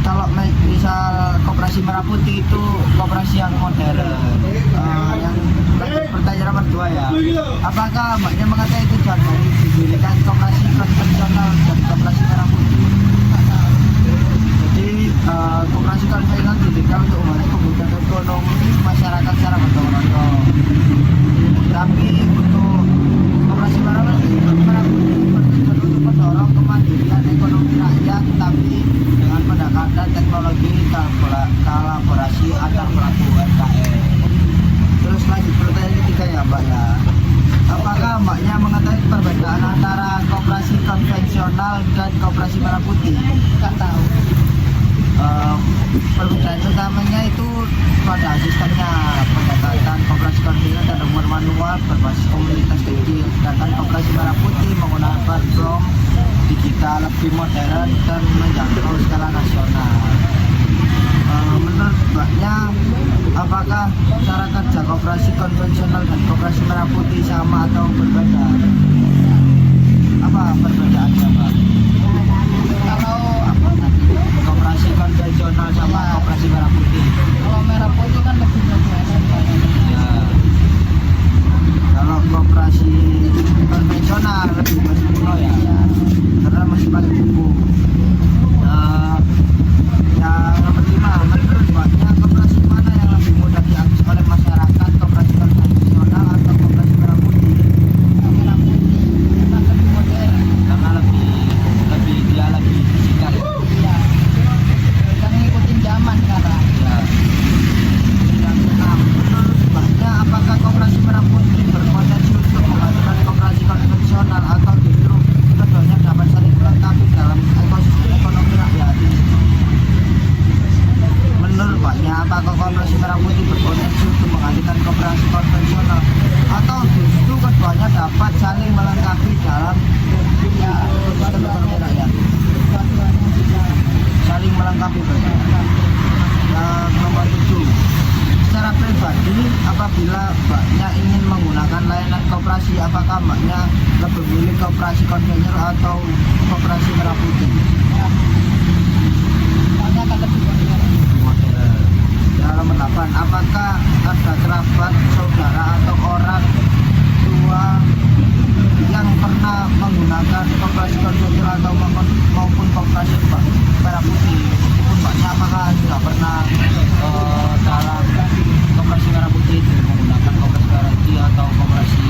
kalau misal koperasi Merah Putih itu koperasi yang modern. Yang pertanyaan nomor 2 ya, apakah Mbaknya mengatakan itu dari didirikan koperasi konvensional dan koperasi Merah Putih? Jadi koperasi konvensional didirikan untuk membantu kebutuhan ekonomi masyarakat secara gotong royong. Tapi untuk koperasi Merah Putih bertujuan untuk mendorong kemandirian ekonomi rakyat, tapi dengan pendekatan teknologi kolaborasi antar pelaku UMKM. Terus lanjut pertanyaan ketiga ya Mbak ya. Apakah Mbaknya mengetahui perbedaan antara koperasi konvensional dan koperasi Merah Putih? Nggak tahu. Perbedaan utamanya itu pada sistemnya pendekatan koperasi konvensional dan manual berbasis komunitas kecil, sedangkan koperasi merah putih menggunakan platform digital lebih modern dan menjangkau skala nasional. Menurut Mbaknya, apakah cara kerja koperasi konvensional dan koperasi merah putih sama atau berbeda? Apa perbedaannya, Mbak? Kalau apa tadi? Koperasi konvensional sama koperasi merah putih. Kalau merah putih kan lebih modern kayaknya. Ya. Kalau koperasi konvensional lebih kuno ya, karena masih pakai buku. Yang kelima, menurut Mbaknya koperasi mana yang lebih mudah diakses oleh masyarakat, koperasi konvensional atau koperasi merah putih? Merah putih kan lebih modern. Karena lebih digital. Iya. Kan ngikutin zaman sekarang. Ya. Yang keenam, menurut Mbaknya apakah koperasi merah putih berpotensi untuk menggantikan koperasi konvensional atau justru keduanya dapat saling melengkapi dalam ekosistem ekonomi rakyat? Menurut Mbaknya apakah koperasi merah putih berpotensi untuk menggantikan koperasi konvensional atau justru keduanya dapat saling melengkapi dalam ekosistem ekonomi rakyat? Dua-duanya bisa. Saling melengkapi betul. Yang nomor 7, secara pribadi apabila Mbaknya ingin menggunakan layanan koperasi, apakah Mbaknya lebih memilih koperasi konvensional atau koperasi merah putih? Soalnya kan lebih modern. Yang nomor 8, apakah ada kerabat, saudara atau orang tua yang pernah menggunakan koperasi konvensional atau maupun koperasi merah putih? Meskipun Mbaknya apakah tidak pernah dalam koperasi merah putih itu menggunakan koperasi merah putih atau koperasi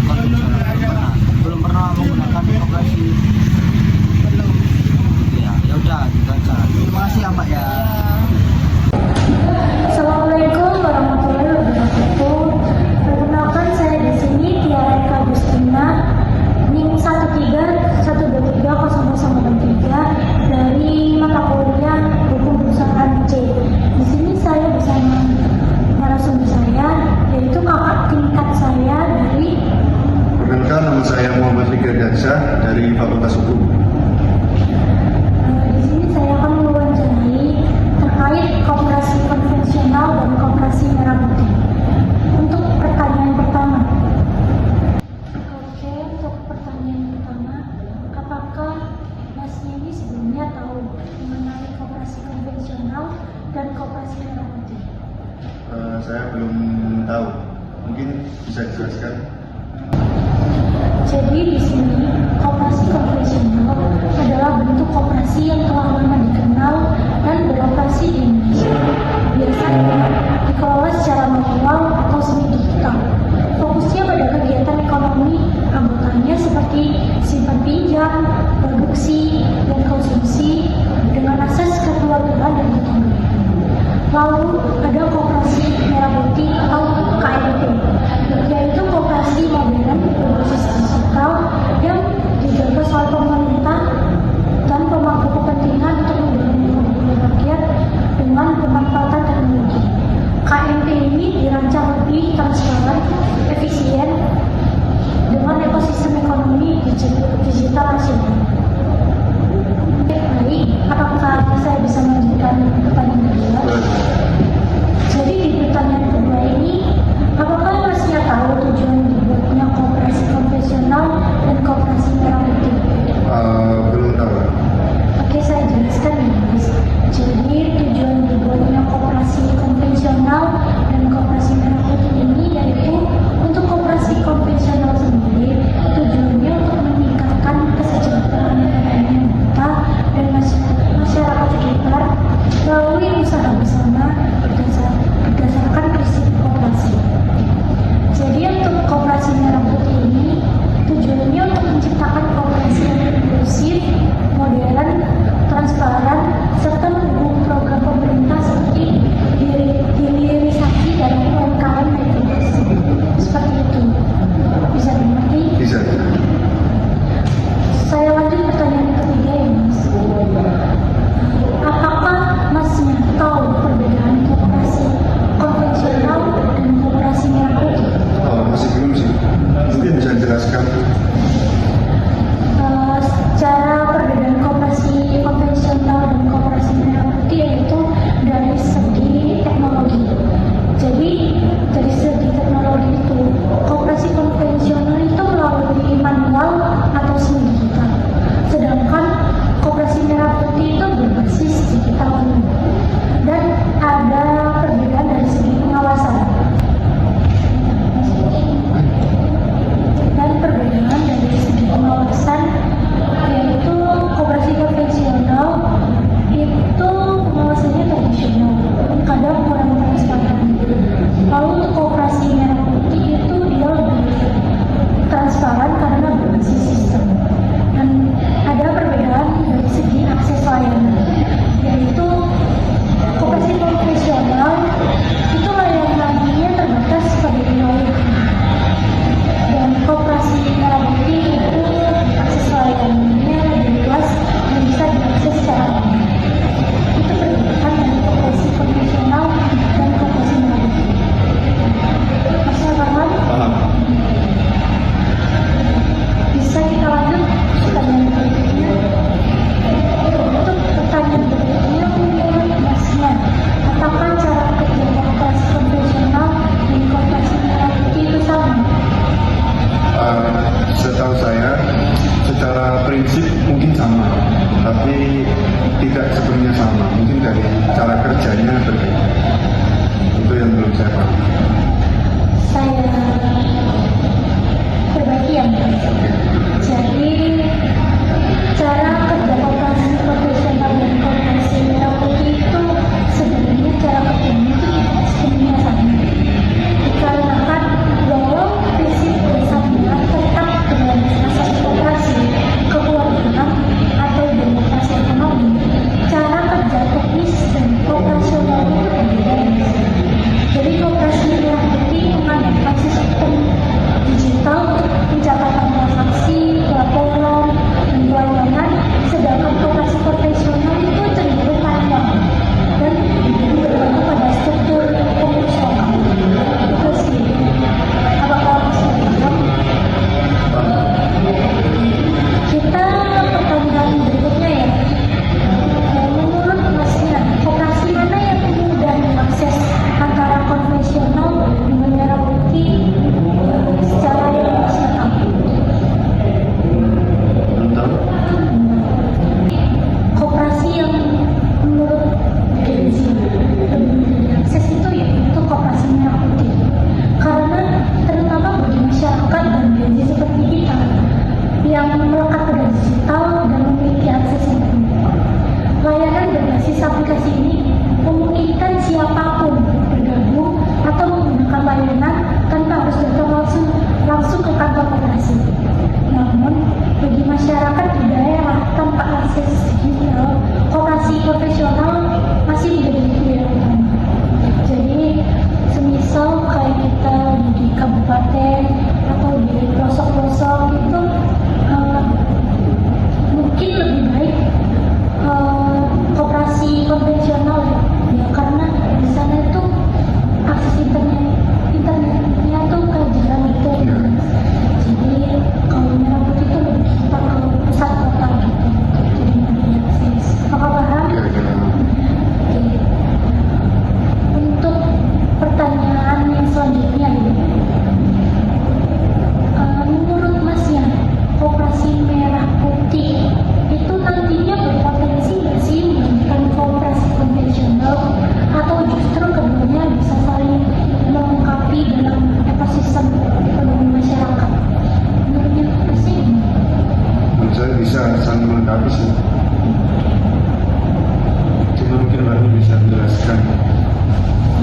konvensional? Belum pernah menggunakan koperasi. Ya udah gitu aja. Terima kasih ya Mbak ya. Assalamualaikum warahmatullahi wabarakatuh. Perkenalkan, saya di sini Tiara Eka Agustina, NIM 131230003 dari mata kuliah Hukum Perusahaan C. Di sini saya bersama narasumber saya, yaitu kakak tingkat saya dari. Perkenalkan, nama saya Muhammad Fikri Dansyah dari Fakultas Hukum. Di sini saya akan mewawancarai terkait koperasi konvensional dan koperasi merah putih. Untuk pertanyaan pertama. Oke, untuk pertanyaan pertama, apakah Masnya ini sebelumnya tahu mengenai koperasi konvensional dan koperasi merah putih? Saya belum tahu. Mungkin bisa dijelaskan. Jadi di sini koperasi konvensional adalah bentuk koperasi yang telah lama dikenal dan beroperasi di Indonesia. Biasanya dikelola secara manual atau semi digital. Fokusnya pada kegiatan ekonomi anggotanya seperti simpan pinjam, produksi, dan konsumsi dengan akses ke keluargaan dan hutang. Lalu ada koperasi merah putih atau KMP, yaitu koperasi modern berbasis digital yang dijaga oleh pemerintah dan pemangku kepentingan untuk mendorong ekonomi rakyat dengan pemanfaatan teknologi. KMP ini dirancang lebih transparan, efisien, dengan ekosistem ekonomi digital nasional. Baik, apakah saya bisa melanjutkan pertanyaan kedua?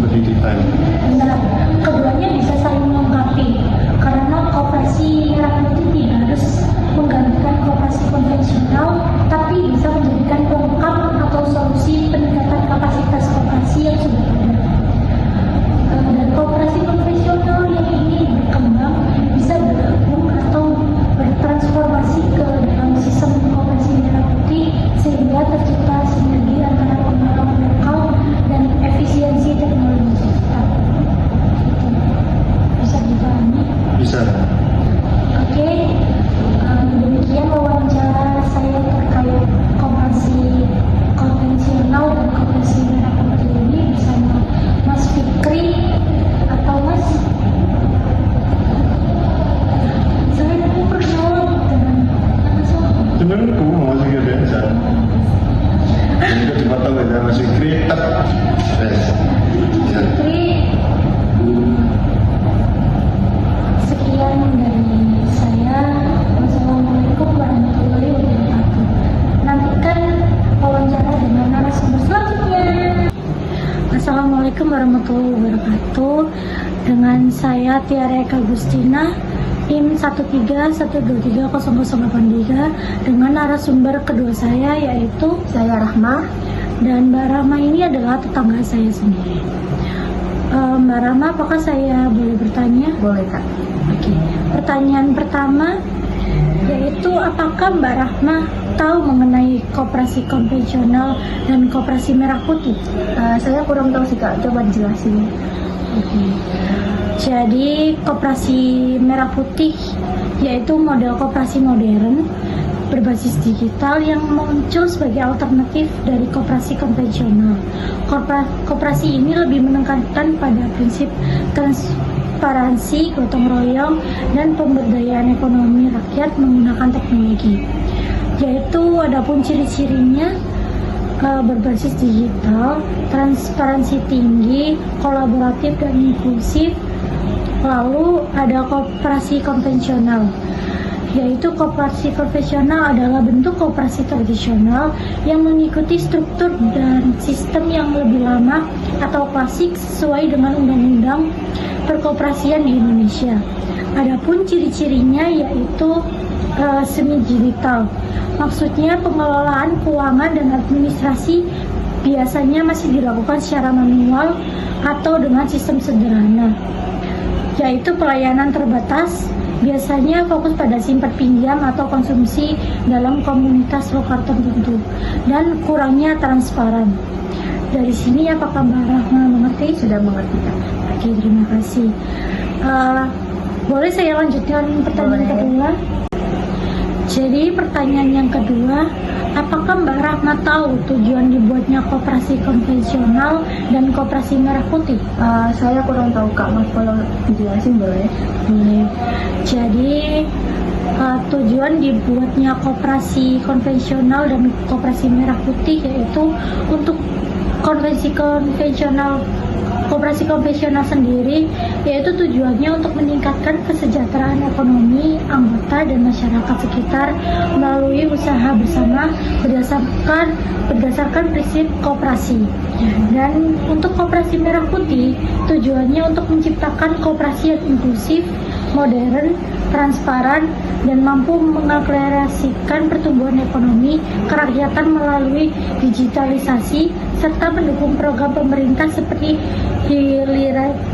lebih detail. Benar, keduanya bisa saling melengkapi karena koperasi merah putih tidak harus menggantikan koperasi konvensional, tapi bisa menjadikan pelengkap atau solusi peningkatan kapasitas koperasi yang sudah ada. Dan koperasi konvensional yang ingin berkembang bisa bergabung atau bertransformasi ke dalam sistem koperasi merah putih sehingga tercipta sinergi antara pengalaman lokal dan efisiensi teknologi digital. Gitu. Bisa dipahami? Bisa. Oke, demikian wawancara saya terkait koperasi konvensional dan koperasi merah putih ini bersama Mas Fikri atau Mas. Saya mau perkenalan dengan Mas Fikri. Temanku masih kerja. Yang kedua tahu ya masih kreatif. Ya. Sekian dari saya. Wassalamualaikum warahmatullahi wabarakatuh. Nantikan wawancara dengan narasumber selanjutnya. Assalamualaikum warahmatullahi wabarakatuh. Dengan saya Tiara Eka Gustina, NIM 131230083, dengan narasumber kedua saya yaitu saya Rahma, dan Mbak Rahma ini adalah tetangga saya sendiri. Mbak Rahma, apakah saya boleh bertanya? Boleh, Kak. Oke. Pertanyaan pertama yaitu apakah Mbak Rahma tahu mengenai koperasi konvensional dan koperasi merah putih? Saya kurang tahu sih, Kak. Coba dijelasin. Oke. Jadi koperasi merah putih yaitu model koperasi modern berbasis digital yang muncul sebagai alternatif dari koperasi konvensional. Koperasi ini lebih menekankan pada prinsip transparansi, gotong royong, dan pemberdayaan ekonomi rakyat menggunakan teknologi. Yaitu adapun ciri-cirinya berbasis digital, transparansi tinggi, kolaboratif dan inklusif. Lalu ada koperasi konvensional, yaitu koperasi konvensional adalah bentuk koperasi tradisional yang mengikuti struktur dan sistem yang lebih lama atau klasik sesuai dengan undang-undang perkoperasian di Indonesia. Adapun ciri-cirinya yaitu semi digital, maksudnya pengelolaan keuangan dan administrasi biasanya masih dilakukan secara manual atau dengan sistem sederhana, yaitu pelayanan terbatas, biasanya fokus pada simpan pinjam atau konsumsi dalam komunitas lokal tertentu, dan kurangnya transparan. Dari sini apakah Mbak Rahma mengerti? Sudah mengerti, Kak. Oke, terima kasih. Boleh saya lanjutkan pertanyaan kedua? Jadi pertanyaan yang kedua, apakah Mbak Rahma tahu tujuan dibuatnya koperasi konvensional dan koperasi merah putih? Saya kurang tahu, Kak. Mas, kalau dijelasin boleh? Boleh. Jadi tujuan dibuatnya koperasi konvensional dan koperasi merah putih yaitu untuk koperasi konvensional sendiri, yaitu tujuannya untuk meningkatkan kesejahteraan ekonomi anggota dan masyarakat sekitar melalui usaha bersama berdasarkan prinsip koperasi. Dan untuk koperasi merah putih, tujuannya untuk menciptakan koperasi yang inklusif, modern, transparan, dan mampu mengakselerasikan pertumbuhan ekonomi kerakyatan melalui digitalisasi serta mendukung program pemerintah seperti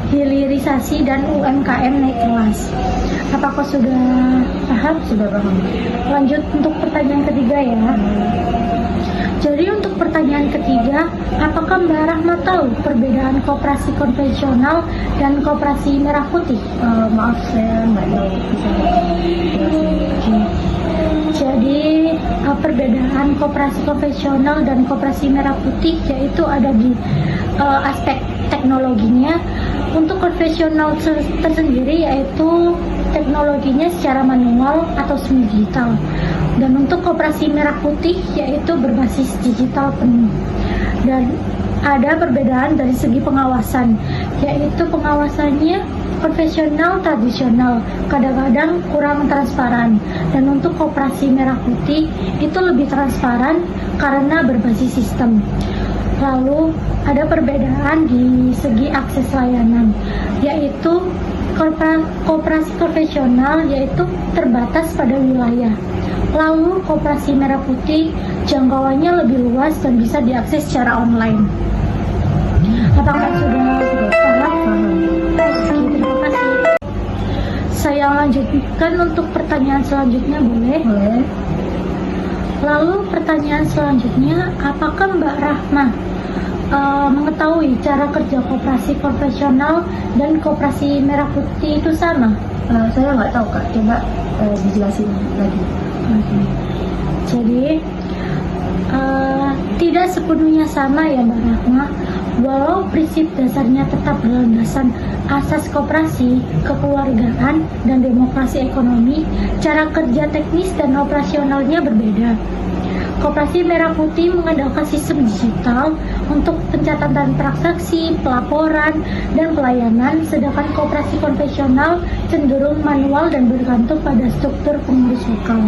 hilirisasi dan UMKM naik kelas. Apakah sudah paham? Sudah paham. Lanjut untuk pertanyaan ketiga ya. Jadi untuk pertanyaan ketiga, apakah Mbak Rahma tahu perbedaan koperasi konvensional dan koperasi merah putih? Maaf, saya nggak tahu. Jadi perbedaan koperasi konvensional dan koperasi merah putih yaitu ada di aspek teknologinya. Untuk konvensional tersendiri yaitu teknologinya secara manual atau semi digital, dan untuk koperasi merah putih yaitu berbasis digital penuh. Dan ada perbedaan dari segi pengawasan, yaitu pengawasannya konvensional tradisional kadang-kadang kurang transparan, dan untuk koperasi merah putih itu lebih transparan karena berbasis sistem. Lalu ada perbedaan di segi akses layanan, yaitu koperasi konvensional yaitu terbatas pada wilayah. Lalu koperasi merah putih jangkauannya lebih luas dan bisa diakses secara online. Apakah sudah paham? Terima kasih. Saya lanjutkan untuk pertanyaan selanjutnya, boleh? Boleh. Lalu pertanyaan selanjutnya, apakah Mbak Rahma mengetahui cara kerja koperasi konvensional dan koperasi merah putih itu sama? Saya nggak tahu Kak, coba dijelasin lagi. Jadi tidak sepenuhnya sama ya Mbak Rahma. Walau prinsip dasarnya tetap berlandasan asas koperasi, kekeluargaan, dan demokrasi ekonomi, cara kerja teknis dan operasionalnya berbeda. Koperasi merah putih mengandalkan sistem digital untuk pencatatan transaksi, pelaporan, dan pelayanan, sedangkan koperasi konvensional cenderung manual dan bergantung pada struktur pengurus lokal.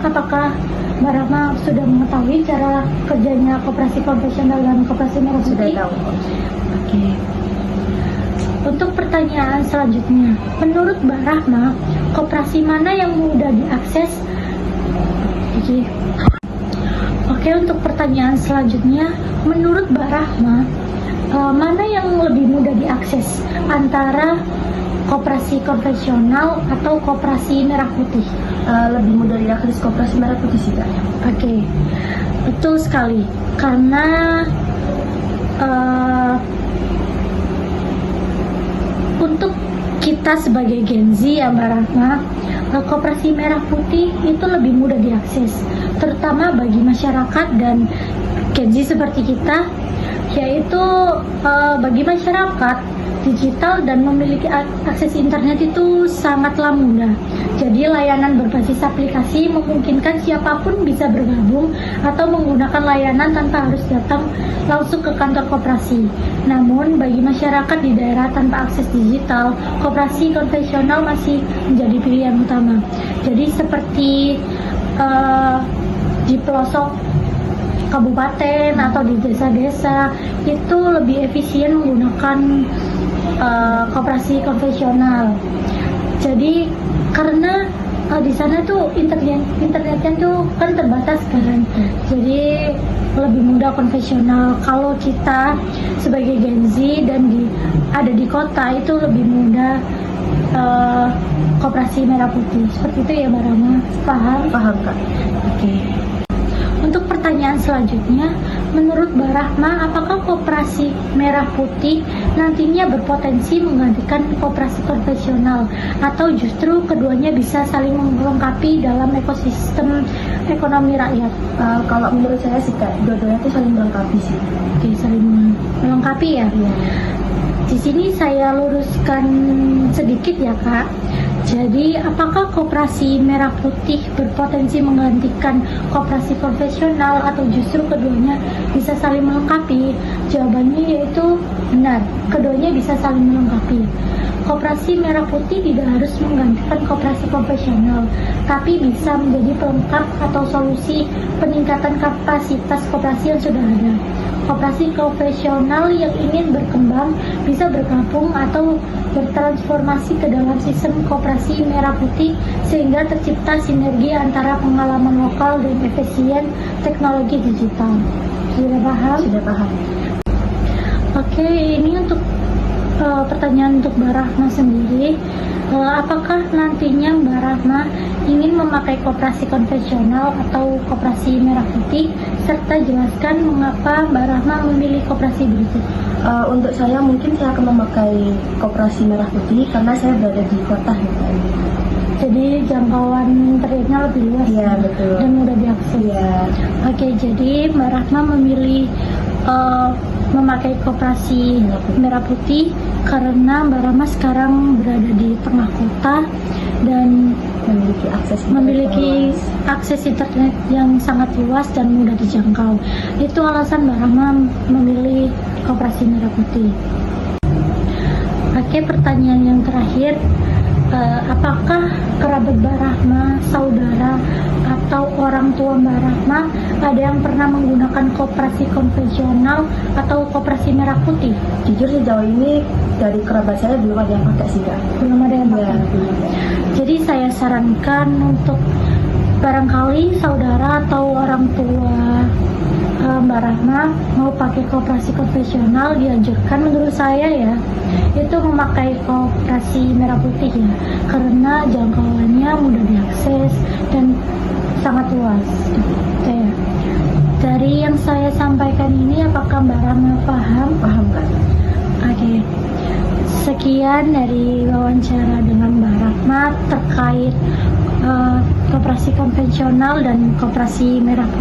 Apakah Mbak Rahma sudah mengetahui cara kerjanya koperasi konvensional dan koperasi merah putih? Sudah tahu. Oke. Untuk pertanyaan selanjutnya, menurut Mbak Rahma, koperasi mana yang mudah diakses? Oke, untuk pertanyaan selanjutnya, menurut Mbak Rahma, mana yang lebih mudah diakses antara koperasi konvensional atau koperasi merah putih? Lebih mudah diakses koperasi merah putih sih Kak. Oke, betul sekali. Karena untuk kita sebagai Gen Z ya Mbak Rahma, koperasi merah putih itu lebih mudah diakses, terutama bagi masyarakat dan Gen Z seperti kita, yaitu bagi masyarakat digital dan memiliki akses internet itu sangatlah mudah. Jadi layanan berbasis aplikasi memungkinkan siapapun bisa bergabung atau menggunakan layanan tanpa harus datang langsung ke kantor koperasi. Namun bagi masyarakat di daerah tanpa akses digital, koperasi konvensional masih menjadi pilihan utama. Jadi seperti di pelosok kabupaten atau di desa-desa itu lebih efisien menggunakan koperasi konvensional. Jadi karena di sana tuh internetnya tuh kan terbatas kan, jadi lebih mudah konvensional. Kalau kita sebagai Gen Z dan ada di kota itu lebih mudah koperasi merah putih. Seperti itu ya Mbak Rahma, paham? Paham Kak. Oke. Untuk pertanyaan selanjutnya, menurut Mbak Rahma, apakah koperasi merah putih nantinya berpotensi menggantikan koperasi konvensional atau justru keduanya bisa saling melengkapi dalam ekosistem ekonomi rakyat? Kalau menurut saya sih Kak, dua-duanya itu saling melengkapi sih. Oke, saling melengkapi ya. Iya. Di sini saya luruskan sedikit ya Kak. Jadi, apakah koperasi merah putih berpotensi menggantikan koperasi konvensional atau justru keduanya bisa saling melengkapi? Jawabannya yaitu benar, keduanya bisa saling melengkapi. Koperasi merah putih tidak harus menggantikan koperasi konvensional, tapi bisa menjadi pelengkap atau solusi peningkatan kapasitas koperasi yang sudah ada. Koperasi konvensional yang ingin berkembang bisa bergabung atau bertransformasi ke dalam sistem koperasi merah putih sehingga tercipta sinergi antara pengalaman lokal dan efisien teknologi digital. Sudah paham? Sudah paham. Oke, ini untuk pertanyaan untuk Mbak Rahma sendiri. Apakah nantinya Mbak Rahma ingin memakai koperasi konvensional atau koperasi merah putih, serta jelaskan mengapa Mbak Rahma memilih koperasi berikut? Untuk saya mungkin saya akan memakai koperasi merah putih karena saya berada di kota ya Kak. Jadi jangkauan internetnya lebih luas. Iya, betul. Dan mudah diakses. Iya. Oke, jadi Mbak Rahma memilih memakai koperasi merah putih karena Mbak Rahma sekarang berada di tengah kota dan memiliki akses internet yang sangat luas dan mudah dijangkau. Itu alasan Mbak Rahma memilih koperasi merah putih. Oke, pertanyaan yang terakhir, apakah kerabat Mbak Rahma, saudara, atau orang tua Mbak Rahma ada yang pernah menggunakan koperasi konvensional atau koperasi merah putih? Jujur sejauh ini dari kerabat saya belum ada yang pakai sih Kak. Belum ada yang pakai. Belum. Jadi saya sarankan untuk barangkali saudara atau orang tua Mbak Rahma mau pakai koperasi konvensional, dianjurkan menurut saya ya itu memakai koperasi merah putih ya, karena jangkauannya mudah diakses dan sangat luas. Ya. Dari yang saya sampaikan ini, apakah Mbak Rahma paham? Paham Kak. Oke. Sekian dari wawancara dengan Mbak Rahma terkait koperasi konvensional dan koperasi merah putih.